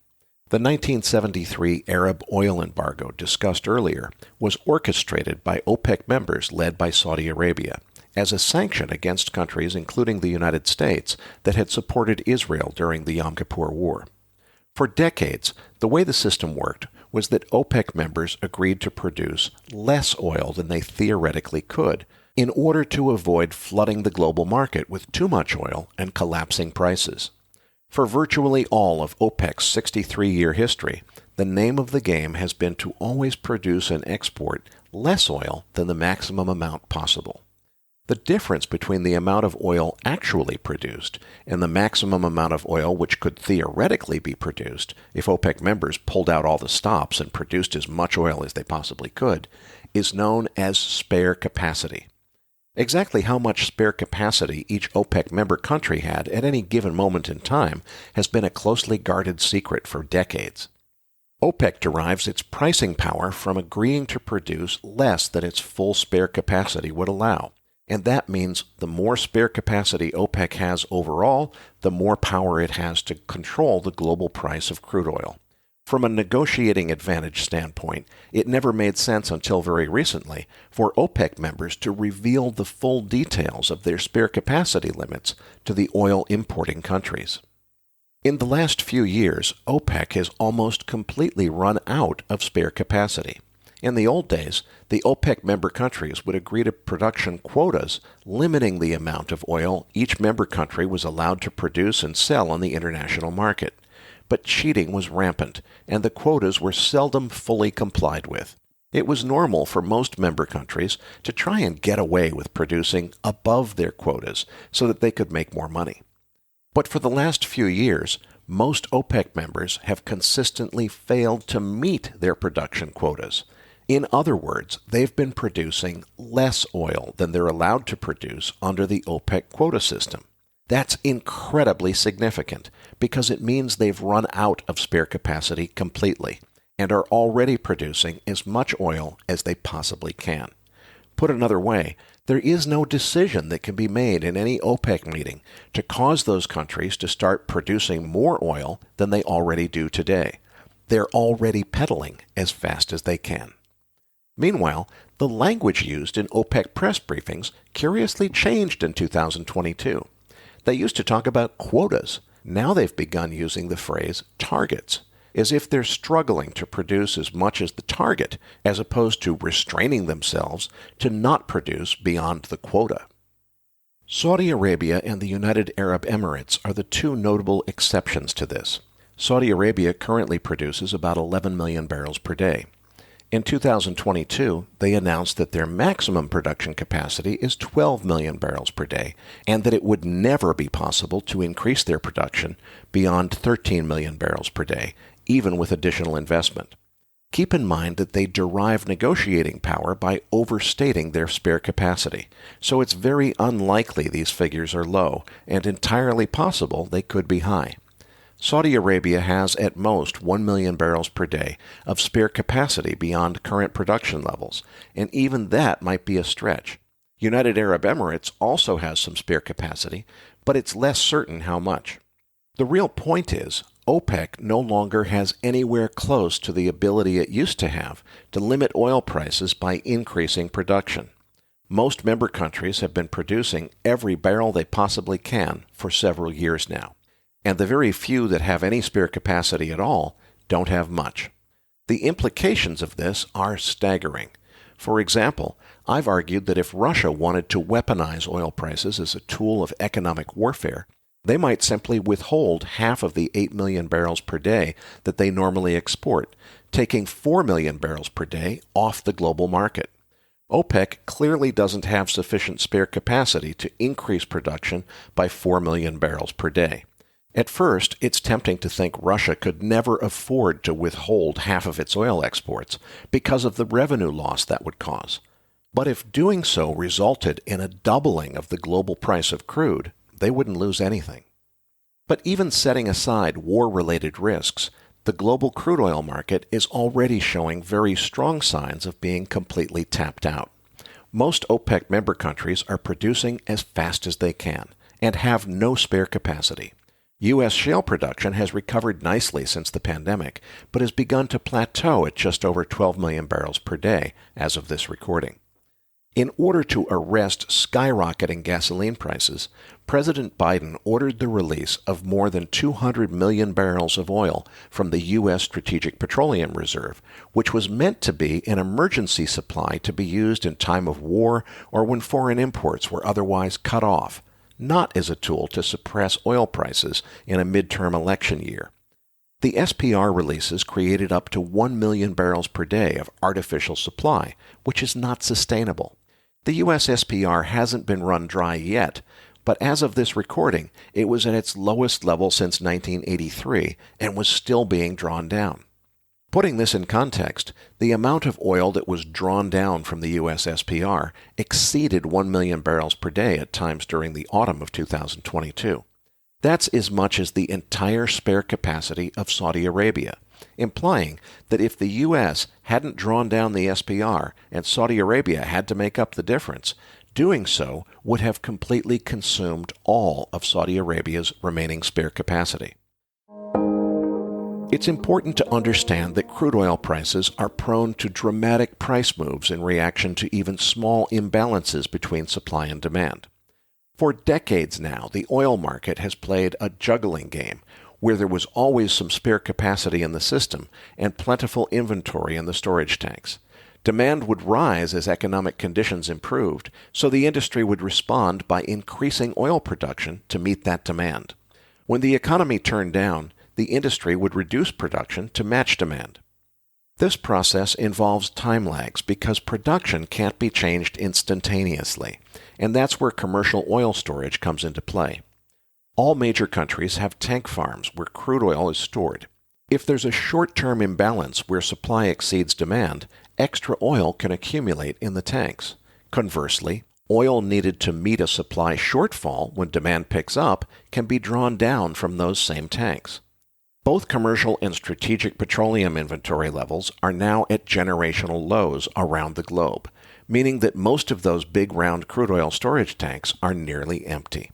The 1973 Arab oil embargo discussed earlier was orchestrated by OPEC members led by Saudi Arabia as a sanction against countries, including the United States, that had supported Israel during the Yom Kippur War. For decades, the way the system worked was that OPEC members agreed to produce less oil than they theoretically could in order to avoid flooding the global market with too much oil and collapsing prices. For virtually all of OPEC's 63-year history, the name of the game has been to always produce and export less oil than the maximum amount possible. The difference between the amount of oil actually produced and the maximum amount of oil which could theoretically be produced if OPEC members pulled out all the stops and produced as much oil as they possibly could is known as spare capacity. Exactly how much spare capacity each OPEC member country had at any given moment in time has been a closely guarded secret for decades. OPEC derives its pricing power from agreeing to produce less than its full spare capacity would allow. And that means the more spare capacity OPEC has overall, the more power it has to control the global price of crude oil. From a negotiating advantage standpoint, it never made sense until very recently for OPEC members to reveal the full details of their spare capacity limits to the oil importing countries. In the last few years, OPEC has almost completely run out of spare capacity. In the old days, the OPEC member countries would agree to production quotas limiting the amount of oil each member country was allowed to produce and sell on the international market. But cheating was rampant, and the quotas were seldom fully complied with. It was normal for most member countries to try and get away with producing above their quotas so that they could make more money. But for the last few years, most OPEC members have consistently failed to meet their production quotas. In other words, they've been producing less oil than they're allowed to produce under the OPEC quota system. That's incredibly significant because it means they've run out of spare capacity completely and are already producing as much oil as they possibly can. Put another way, there is no decision that can be made in any OPEC meeting to cause those countries to start producing more oil than they already do today. They're already pedaling as fast as they can. Meanwhile, the language used in OPEC press briefings curiously changed in 2022. They used to talk about quotas. Now they've begun using the phrase targets, as if they're struggling to produce as much as the target, as opposed to restraining themselves to not produce beyond the quota. Saudi Arabia and the United Arab Emirates are the two notable exceptions to this. Saudi Arabia currently produces about 11 million barrels per day. In 2022, they announced that their maximum production capacity is 12 million barrels per day, and that it would never be possible to increase their production beyond 13 million barrels per day, even with additional investment. Keep in mind that they derive negotiating power by overstating their spare capacity, so it's very unlikely these figures are low, and entirely possible they could be high. Saudi Arabia has at most 1 million barrels per day of spare capacity beyond current production levels, and even that might be a stretch. United Arab Emirates also has some spare capacity, but it's less certain how much. The real point is, OPEC no longer has anywhere close to the ability it used to have to limit oil prices by increasing production. Most member countries have been producing every barrel they possibly can for several years now, and the very few that have any spare capacity at all don't have much. The implications of this are staggering. For example, I've argued that if Russia wanted to weaponize oil prices as a tool of economic warfare, they might simply withhold half of the 8 million barrels per day that they normally export, taking 4 million barrels per day off the global market. OPEC clearly doesn't have sufficient spare capacity to increase production by 4 million barrels per day. At first, it's tempting to think Russia could never afford to withhold half of its oil exports because of the revenue loss that would cause. But if doing so resulted in a doubling of the global price of crude, they wouldn't lose anything. But even setting aside war-related risks, the global crude oil market is already showing very strong signs of being completely tapped out. Most OPEC member countries are producing as fast as they can and have no spare capacity. U.S. shale production has recovered nicely since the pandemic, but has begun to plateau at just over 12 million barrels per day as of this recording. In order to arrest skyrocketing gasoline prices, President Biden ordered the release of more than 200 million barrels of oil from the U.S. Strategic Petroleum Reserve, which was meant to be an emergency supply to be used in time of war or when foreign imports were otherwise cut off, not as a tool to suppress oil prices in a midterm election year. The SPR releases created up to 1 million barrels per day of artificial supply, which is not sustainable. The U.S. SPR hasn't been run dry yet, but as of this recording, it was at its lowest level since 1983 and was still being drawn down. Putting this in context, the amount of oil that was drawn down from the U.S. SPR exceeded 1 million barrels per day at times during the autumn of 2022. That's as much as the entire spare capacity of Saudi Arabia, implying that if the U.S. hadn't drawn down the SPR and Saudi Arabia had to make up the difference, doing so would have completely consumed all of Saudi Arabia's remaining spare capacity. It's important to understand that crude oil prices are prone to dramatic price moves in reaction to even small imbalances between supply and demand. For decades now, the oil market has played a juggling game where there was always some spare capacity in the system and plentiful inventory in the storage tanks. Demand would rise as economic conditions improved, so the industry would respond by increasing oil production to meet that demand. When the economy turned down, the industry would reduce production to match demand. This process involves time lags because production can't be changed instantaneously, and that's where commercial oil storage comes into play. All major countries have tank farms where crude oil is stored. If there's a short-term imbalance where supply exceeds demand, extra oil can accumulate in the tanks. Conversely, oil needed to meet a supply shortfall when demand picks up can be drawn down from those same tanks. Both commercial and strategic petroleum inventory levels are now at generational lows around the globe, meaning that most of those big round crude oil storage tanks are nearly empty.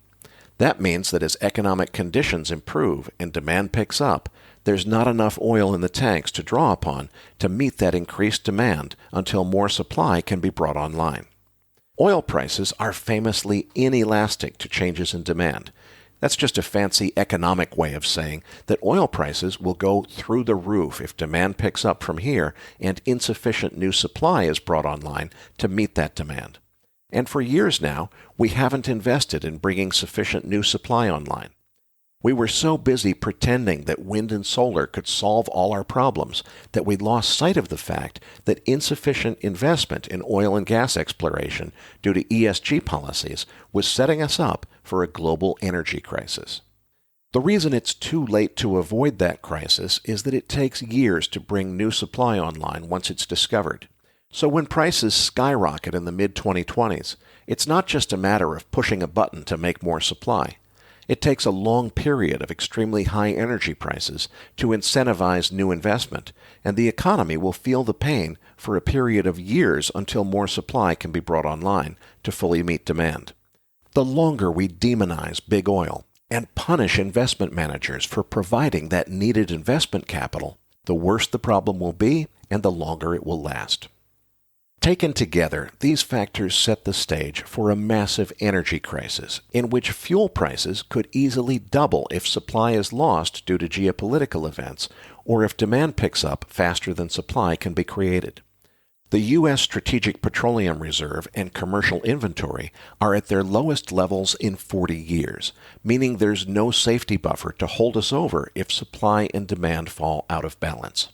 That means that as economic conditions improve and demand picks up, there's not enough oil in the tanks to draw upon to meet that increased demand until more supply can be brought online. Oil prices are famously inelastic to changes in demand. That's just a fancy economic way of saying that oil prices will go through the roof if demand picks up from here and insufficient new supply is brought online to meet that demand. And for years now, we haven't invested in bringing sufficient new supply online. We were so busy pretending that wind and solar could solve all our problems that we lost sight of the fact that insufficient investment in oil and gas exploration due to ESG policies was setting us up for a global energy crisis. The reason it's too late to avoid that crisis is that it takes years to bring new supply online once it's discovered. So when prices skyrocket in the mid-2020s, it's not just a matter of pushing a button to make more supply. It takes a long period of extremely high energy prices to incentivize new investment, and the economy will feel the pain for a period of years until more supply can be brought online to fully meet demand. The longer we demonize big oil and punish investment managers for providing that needed investment capital, the worse the problem will be and the longer it will last. Taken together, these factors set the stage for a massive energy crisis in which fuel prices could easily double if supply is lost due to geopolitical events or if demand picks up faster than supply can be created. The U.S. Strategic Petroleum Reserve and commercial inventory are at their lowest levels in 40 years, meaning there's no safety buffer to hold us over if supply and demand fall out of balance.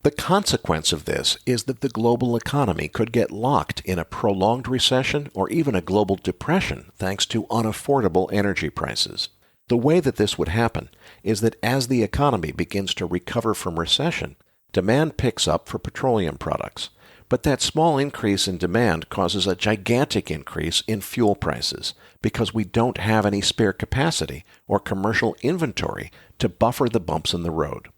The consequence of this is that the global economy could get locked in a prolonged recession or even a global depression thanks to unaffordable energy prices. The way that this would happen is that as the economy begins to recover from recession, demand picks up for petroleum products. But that small increase in demand causes a gigantic increase in fuel prices because we don't have any spare capacity or commercial inventory to buffer the bumps in the road.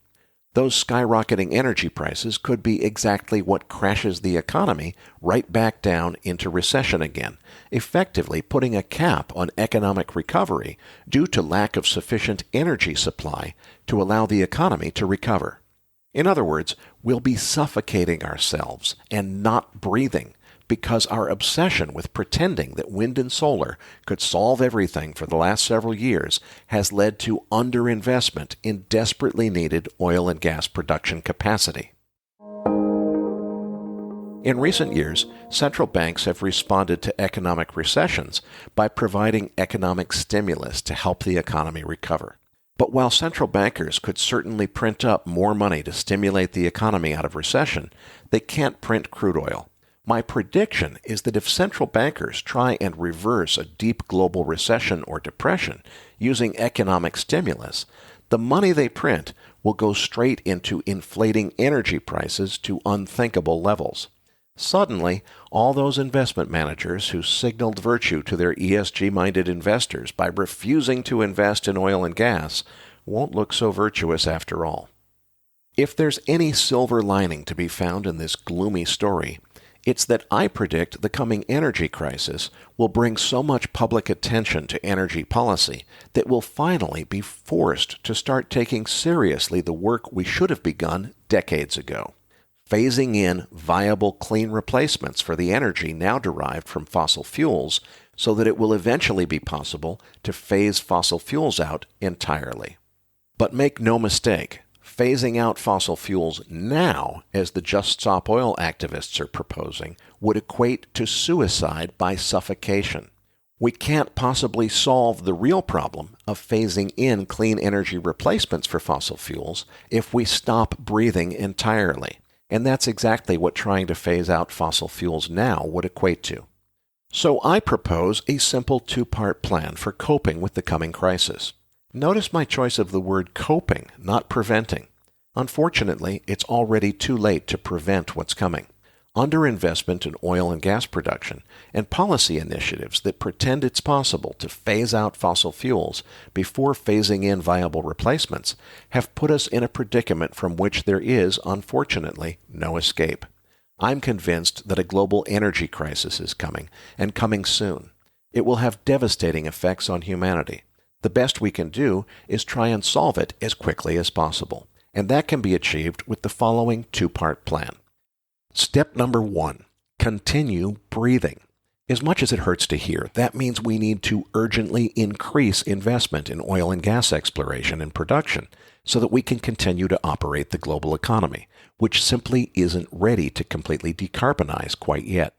Those skyrocketing energy prices could be exactly what crashes the economy right back down into recession again, effectively putting a cap on economic recovery due to lack of sufficient energy supply to allow the economy to recover. In other words, we'll be suffocating ourselves and not breathing because our obsession with pretending that wind and solar could solve everything for the last several years has led to underinvestment in desperately needed oil and gas production capacity. In recent years, central banks have responded to economic recessions by providing economic stimulus to help the economy recover. But while central bankers could certainly print up more money to stimulate the economy out of recession, they can't print crude oil. My prediction is that if central bankers try and reverse a deep global recession or depression using economic stimulus, the money they print will go straight into inflating energy prices to unthinkable levels. Suddenly, all those investment managers who signaled virtue to their ESG-minded investors by refusing to invest in oil and gas won't look so virtuous after all. If there's any silver lining to be found in this gloomy story, it's that I predict the coming energy crisis will bring so much public attention to energy policy that we'll finally be forced to start taking seriously the work we should have begun decades ago, phasing in viable clean replacements for the energy now derived from fossil fuels so that it will eventually be possible to phase fossil fuels out entirely. But make no mistake, phasing out fossil fuels now, as the Just Stop Oil activists are proposing, would equate to suicide by suffocation. We can't possibly solve the real problem of phasing in clean energy replacements for fossil fuels if we stop breathing entirely. And that's exactly what trying to phase out fossil fuels now would equate to. So I propose a simple two-part plan for coping with the coming crisis. Notice my choice of the word coping, not preventing. Unfortunately, it's already too late to prevent what's coming. Underinvestment in oil and gas production and policy initiatives that pretend it's possible to phase out fossil fuels before phasing in viable replacements have put us in a predicament from which there is, unfortunately, no escape. I'm convinced that a global energy crisis is coming, and coming soon. It will have devastating effects on humanity. The best we can do is try and solve it as quickly as possible, and that can be achieved with the following two-part plan. Step number 1, continue breathing. As much as it hurts to hear, that means we need to urgently increase investment in oil and gas exploration and production so that we can continue to operate the global economy, which simply isn't ready to completely decarbonize quite yet.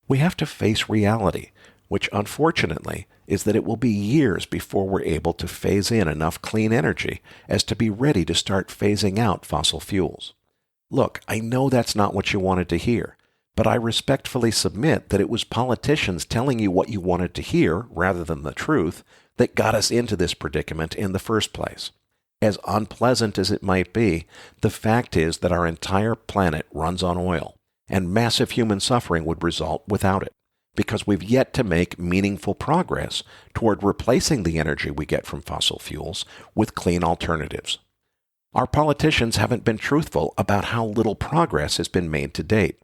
We have to face reality, which unfortunately is that it will be years before we're able to phase in enough clean energy as to be ready to start phasing out fossil fuels. Look, I know that's not what you wanted to hear, but I respectfully submit that it was politicians telling you what you wanted to hear, rather than the truth, that got us into this predicament in the first place. As unpleasant as it might be, the fact is that our entire planet runs on oil, and massive human suffering would result without it. because we've yet to make meaningful progress toward replacing the energy we get from fossil fuels with clean alternatives. Our politicians haven't been truthful about how little progress has been made to date.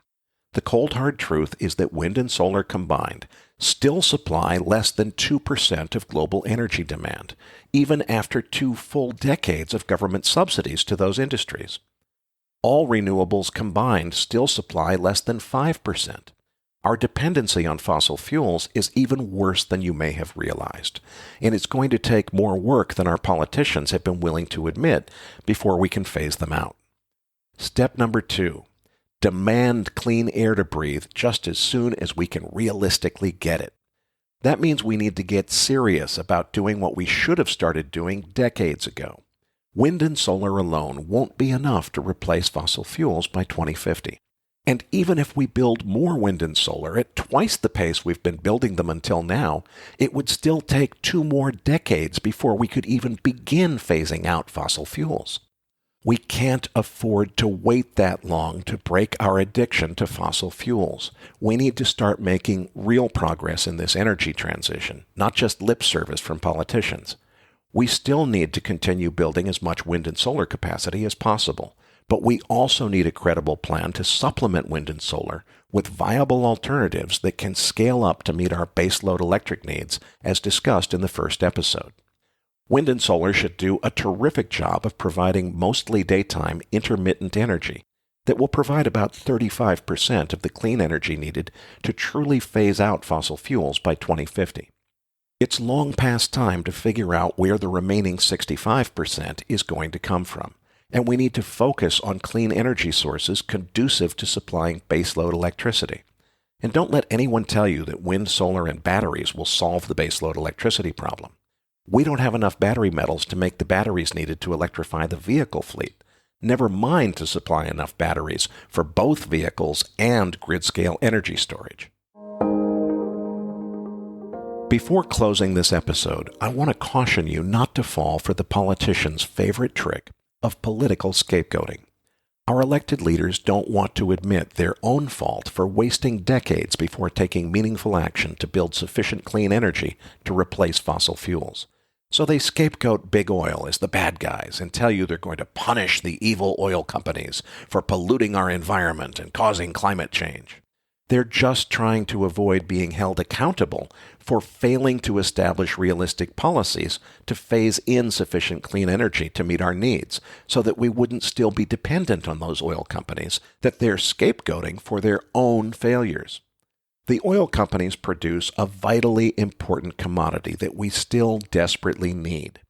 The cold hard truth is that wind and solar combined still supply less than 2% of global energy demand, even after 2 full decades of government subsidies to those industries. All renewables combined still supply less than 5%. Our dependency on fossil fuels is even worse than you may have realized, and it's going to take more work than our politicians have been willing to admit before we can phase them out. Step number 2. Demand clean air to breathe just as soon as we can realistically get it. That means we need to get serious about doing what we should have started doing decades ago. Wind and solar alone won't be enough to replace fossil fuels by 2050. And even if we build more wind and solar at twice the pace we've been building them until now, it would still take 2 more decades before we could even begin phasing out fossil fuels. We can't afford to wait that long to break our addiction to fossil fuels. We need to start making real progress in this energy transition, not just lip service from politicians. We still need to continue building as much wind and solar capacity as possible, but we also need a credible plan to supplement wind and solar with viable alternatives that can scale up to meet our baseload electric needs, as discussed in the first episode. Wind and solar should do a terrific job of providing mostly daytime intermittent energy that will provide about 35% of the clean energy needed to truly phase out fossil fuels by 2050. It's long past time to figure out where the remaining 65% is going to come from, and we need to focus on clean energy sources conducive to supplying baseload electricity. And don't let anyone tell you that wind, solar, and batteries will solve the baseload electricity problem. We don't have enough battery metals to make the batteries needed to electrify the vehicle fleet, never mind to supply enough batteries for both vehicles and grid-scale energy storage. Before closing this episode, I want to caution you not to fall for the politicians' favorite trick of political scapegoating. Our elected leaders don't want to admit their own fault for wasting decades before taking meaningful action to build sufficient clean energy to replace fossil fuels. So they scapegoat big oil as the bad guys and tell you they're going to punish the evil oil companies for polluting our environment and causing climate change. They're just trying to avoid being held accountable for failing to establish realistic policies to phase in sufficient clean energy to meet our needs so that we wouldn't still be dependent on those oil companies that they're scapegoating for their own failures. The oil companies produce a vitally important commodity that we still desperately need.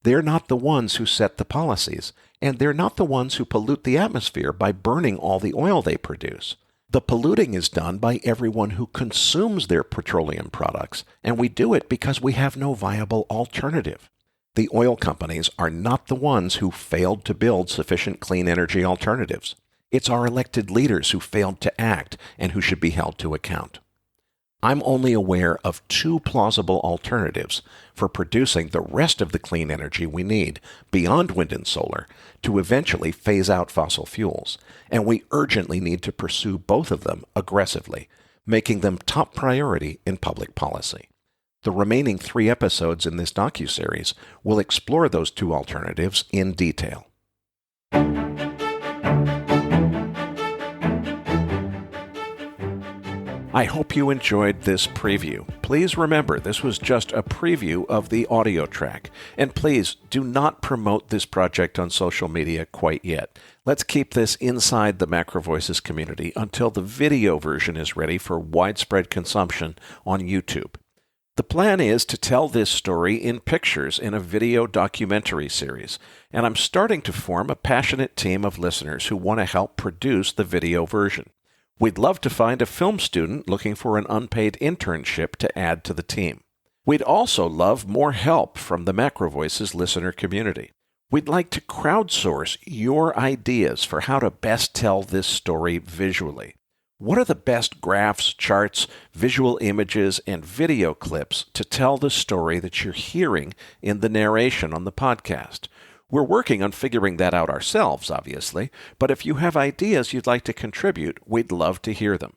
They're not the ones who set the policies, and they're not the ones who pollute the atmosphere by burning all the oil they produce. The polluting is done by everyone who consumes their petroleum products, and we do it because we have no viable alternative. The oil companies are not the ones who failed to build sufficient clean energy alternatives. It's our elected leaders who failed to act and who should be held to account. I'm only aware of 2 plausible alternatives for producing the rest of the clean energy we need beyond wind and solar to eventually phase out fossil fuels, and we urgently need to pursue both of them aggressively, making them top priority in public policy. The remaining 3 episodes in this docuseries will explore those 2 alternatives in detail. I hope you enjoyed this preview. Please remember, this was just a preview of the audio track. And please do not promote this project on social media quite yet. Let's keep this inside the Macro Voices community until the video version is ready for widespread consumption on YouTube. The plan is to tell this story in pictures in a video documentary series, and I'm starting to form a passionate team of listeners who want to help produce the video version. We'd love to find a film student looking for an unpaid internship to add to the team. We'd also love more help from the Macro Voices listener community. We'd like to crowdsource your ideas for how to best tell this story visually. What are the best graphs, charts, visual images, and video clips to tell the story that you're hearing in the narration on the podcast? We're working on figuring that out ourselves, obviously, but if you have ideas you'd like to contribute, we'd love to hear them.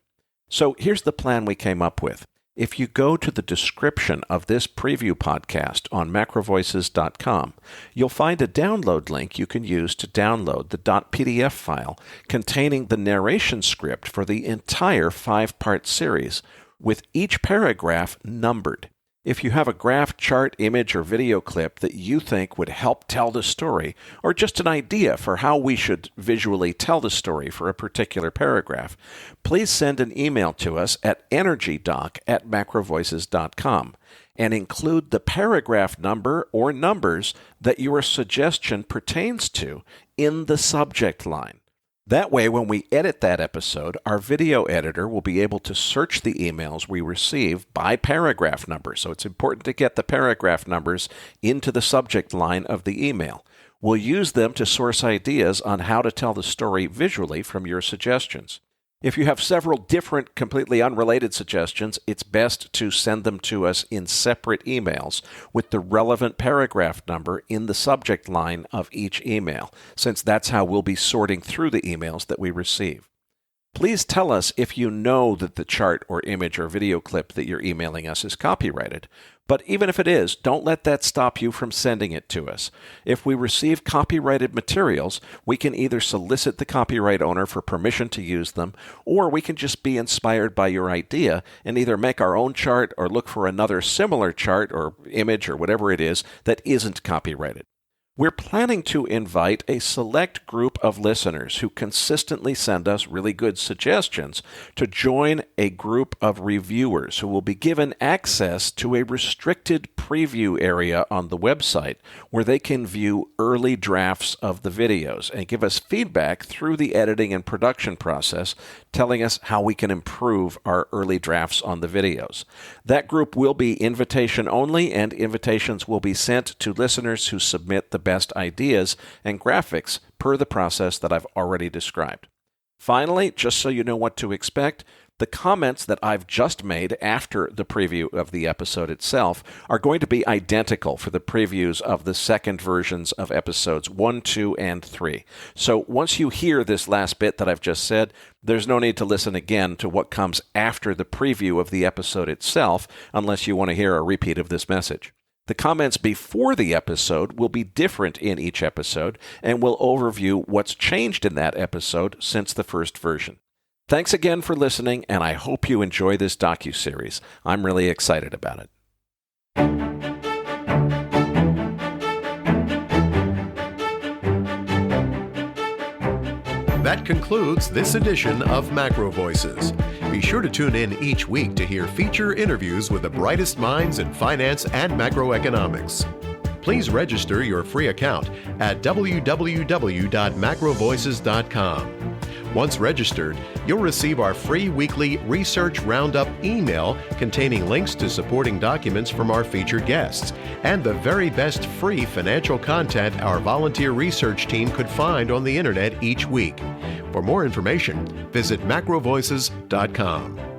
So here's the plan we came up with. If you go to the description of this preview podcast on macrovoices.com, you'll find a download link you can use to download the .pdf file containing the narration script for the entire 5-part series, with each paragraph numbered. If you have a graph, chart, image, or video clip that you think would help tell the story, or just an idea for how we should visually tell the story for a particular paragraph, please send an email to us at energydoc@macrovoices.com and include the paragraph number or numbers that your suggestion pertains to in the subject line. That way, when we edit that episode, our video editor will be able to search the emails we receive by paragraph number. So it's important to get the paragraph numbers into the subject line of the email. We'll use them to source ideas on how to tell the story visually from your suggestions. If you have several different, completely unrelated suggestions, it's best to send them to us in separate emails with the relevant paragraph number in the subject line of each email, since that's how we'll be sorting through the emails that we receive. Please tell us if you know that the chart or image or video clip that you're emailing us is copyrighted. But even if it is, don't let that stop you from sending it to us. If we receive copyrighted materials, we can either solicit the copyright owner for permission to use them, or we can just be inspired by your idea and either make our own chart or look for another similar chart or image or whatever it is that isn't copyrighted. We're planning to invite a select group of listeners who consistently send us really good suggestions to join a group of reviewers who will be given access to a restricted preview area on the website where they can view early drafts of the videos and give us feedback through the editing and production process, telling us how we can improve our early drafts on the videos. That group will be invitation only, and invitations will be sent to listeners who submit the best ideas and graphics per the process that I've already described. Finally, just so you know what to expect, the comments that I've just made after the preview of the episode itself are going to be identical for the previews of the second versions of episodes 1, 2, and 3. So once you hear this last bit that I've just said, there's no need to listen again to what comes after the preview of the episode itself, unless you want to hear a repeat of this message. The comments before the episode will be different in each episode and will overview what's changed in that episode since the first version. Thanks again for listening, and I hope you enjoy this docuseries. I'm really excited about it. That concludes this edition of Macro Voices. Be sure to tune in each week to hear feature interviews with the brightest minds in finance and macroeconomics. Please register your free account at www.macrovoices.com. Once registered, you'll receive our free weekly Research Roundup email containing links to supporting documents from our featured guests and the very best free financial content our volunteer research team could find on the internet each week. For more information, visit macrovoices.com.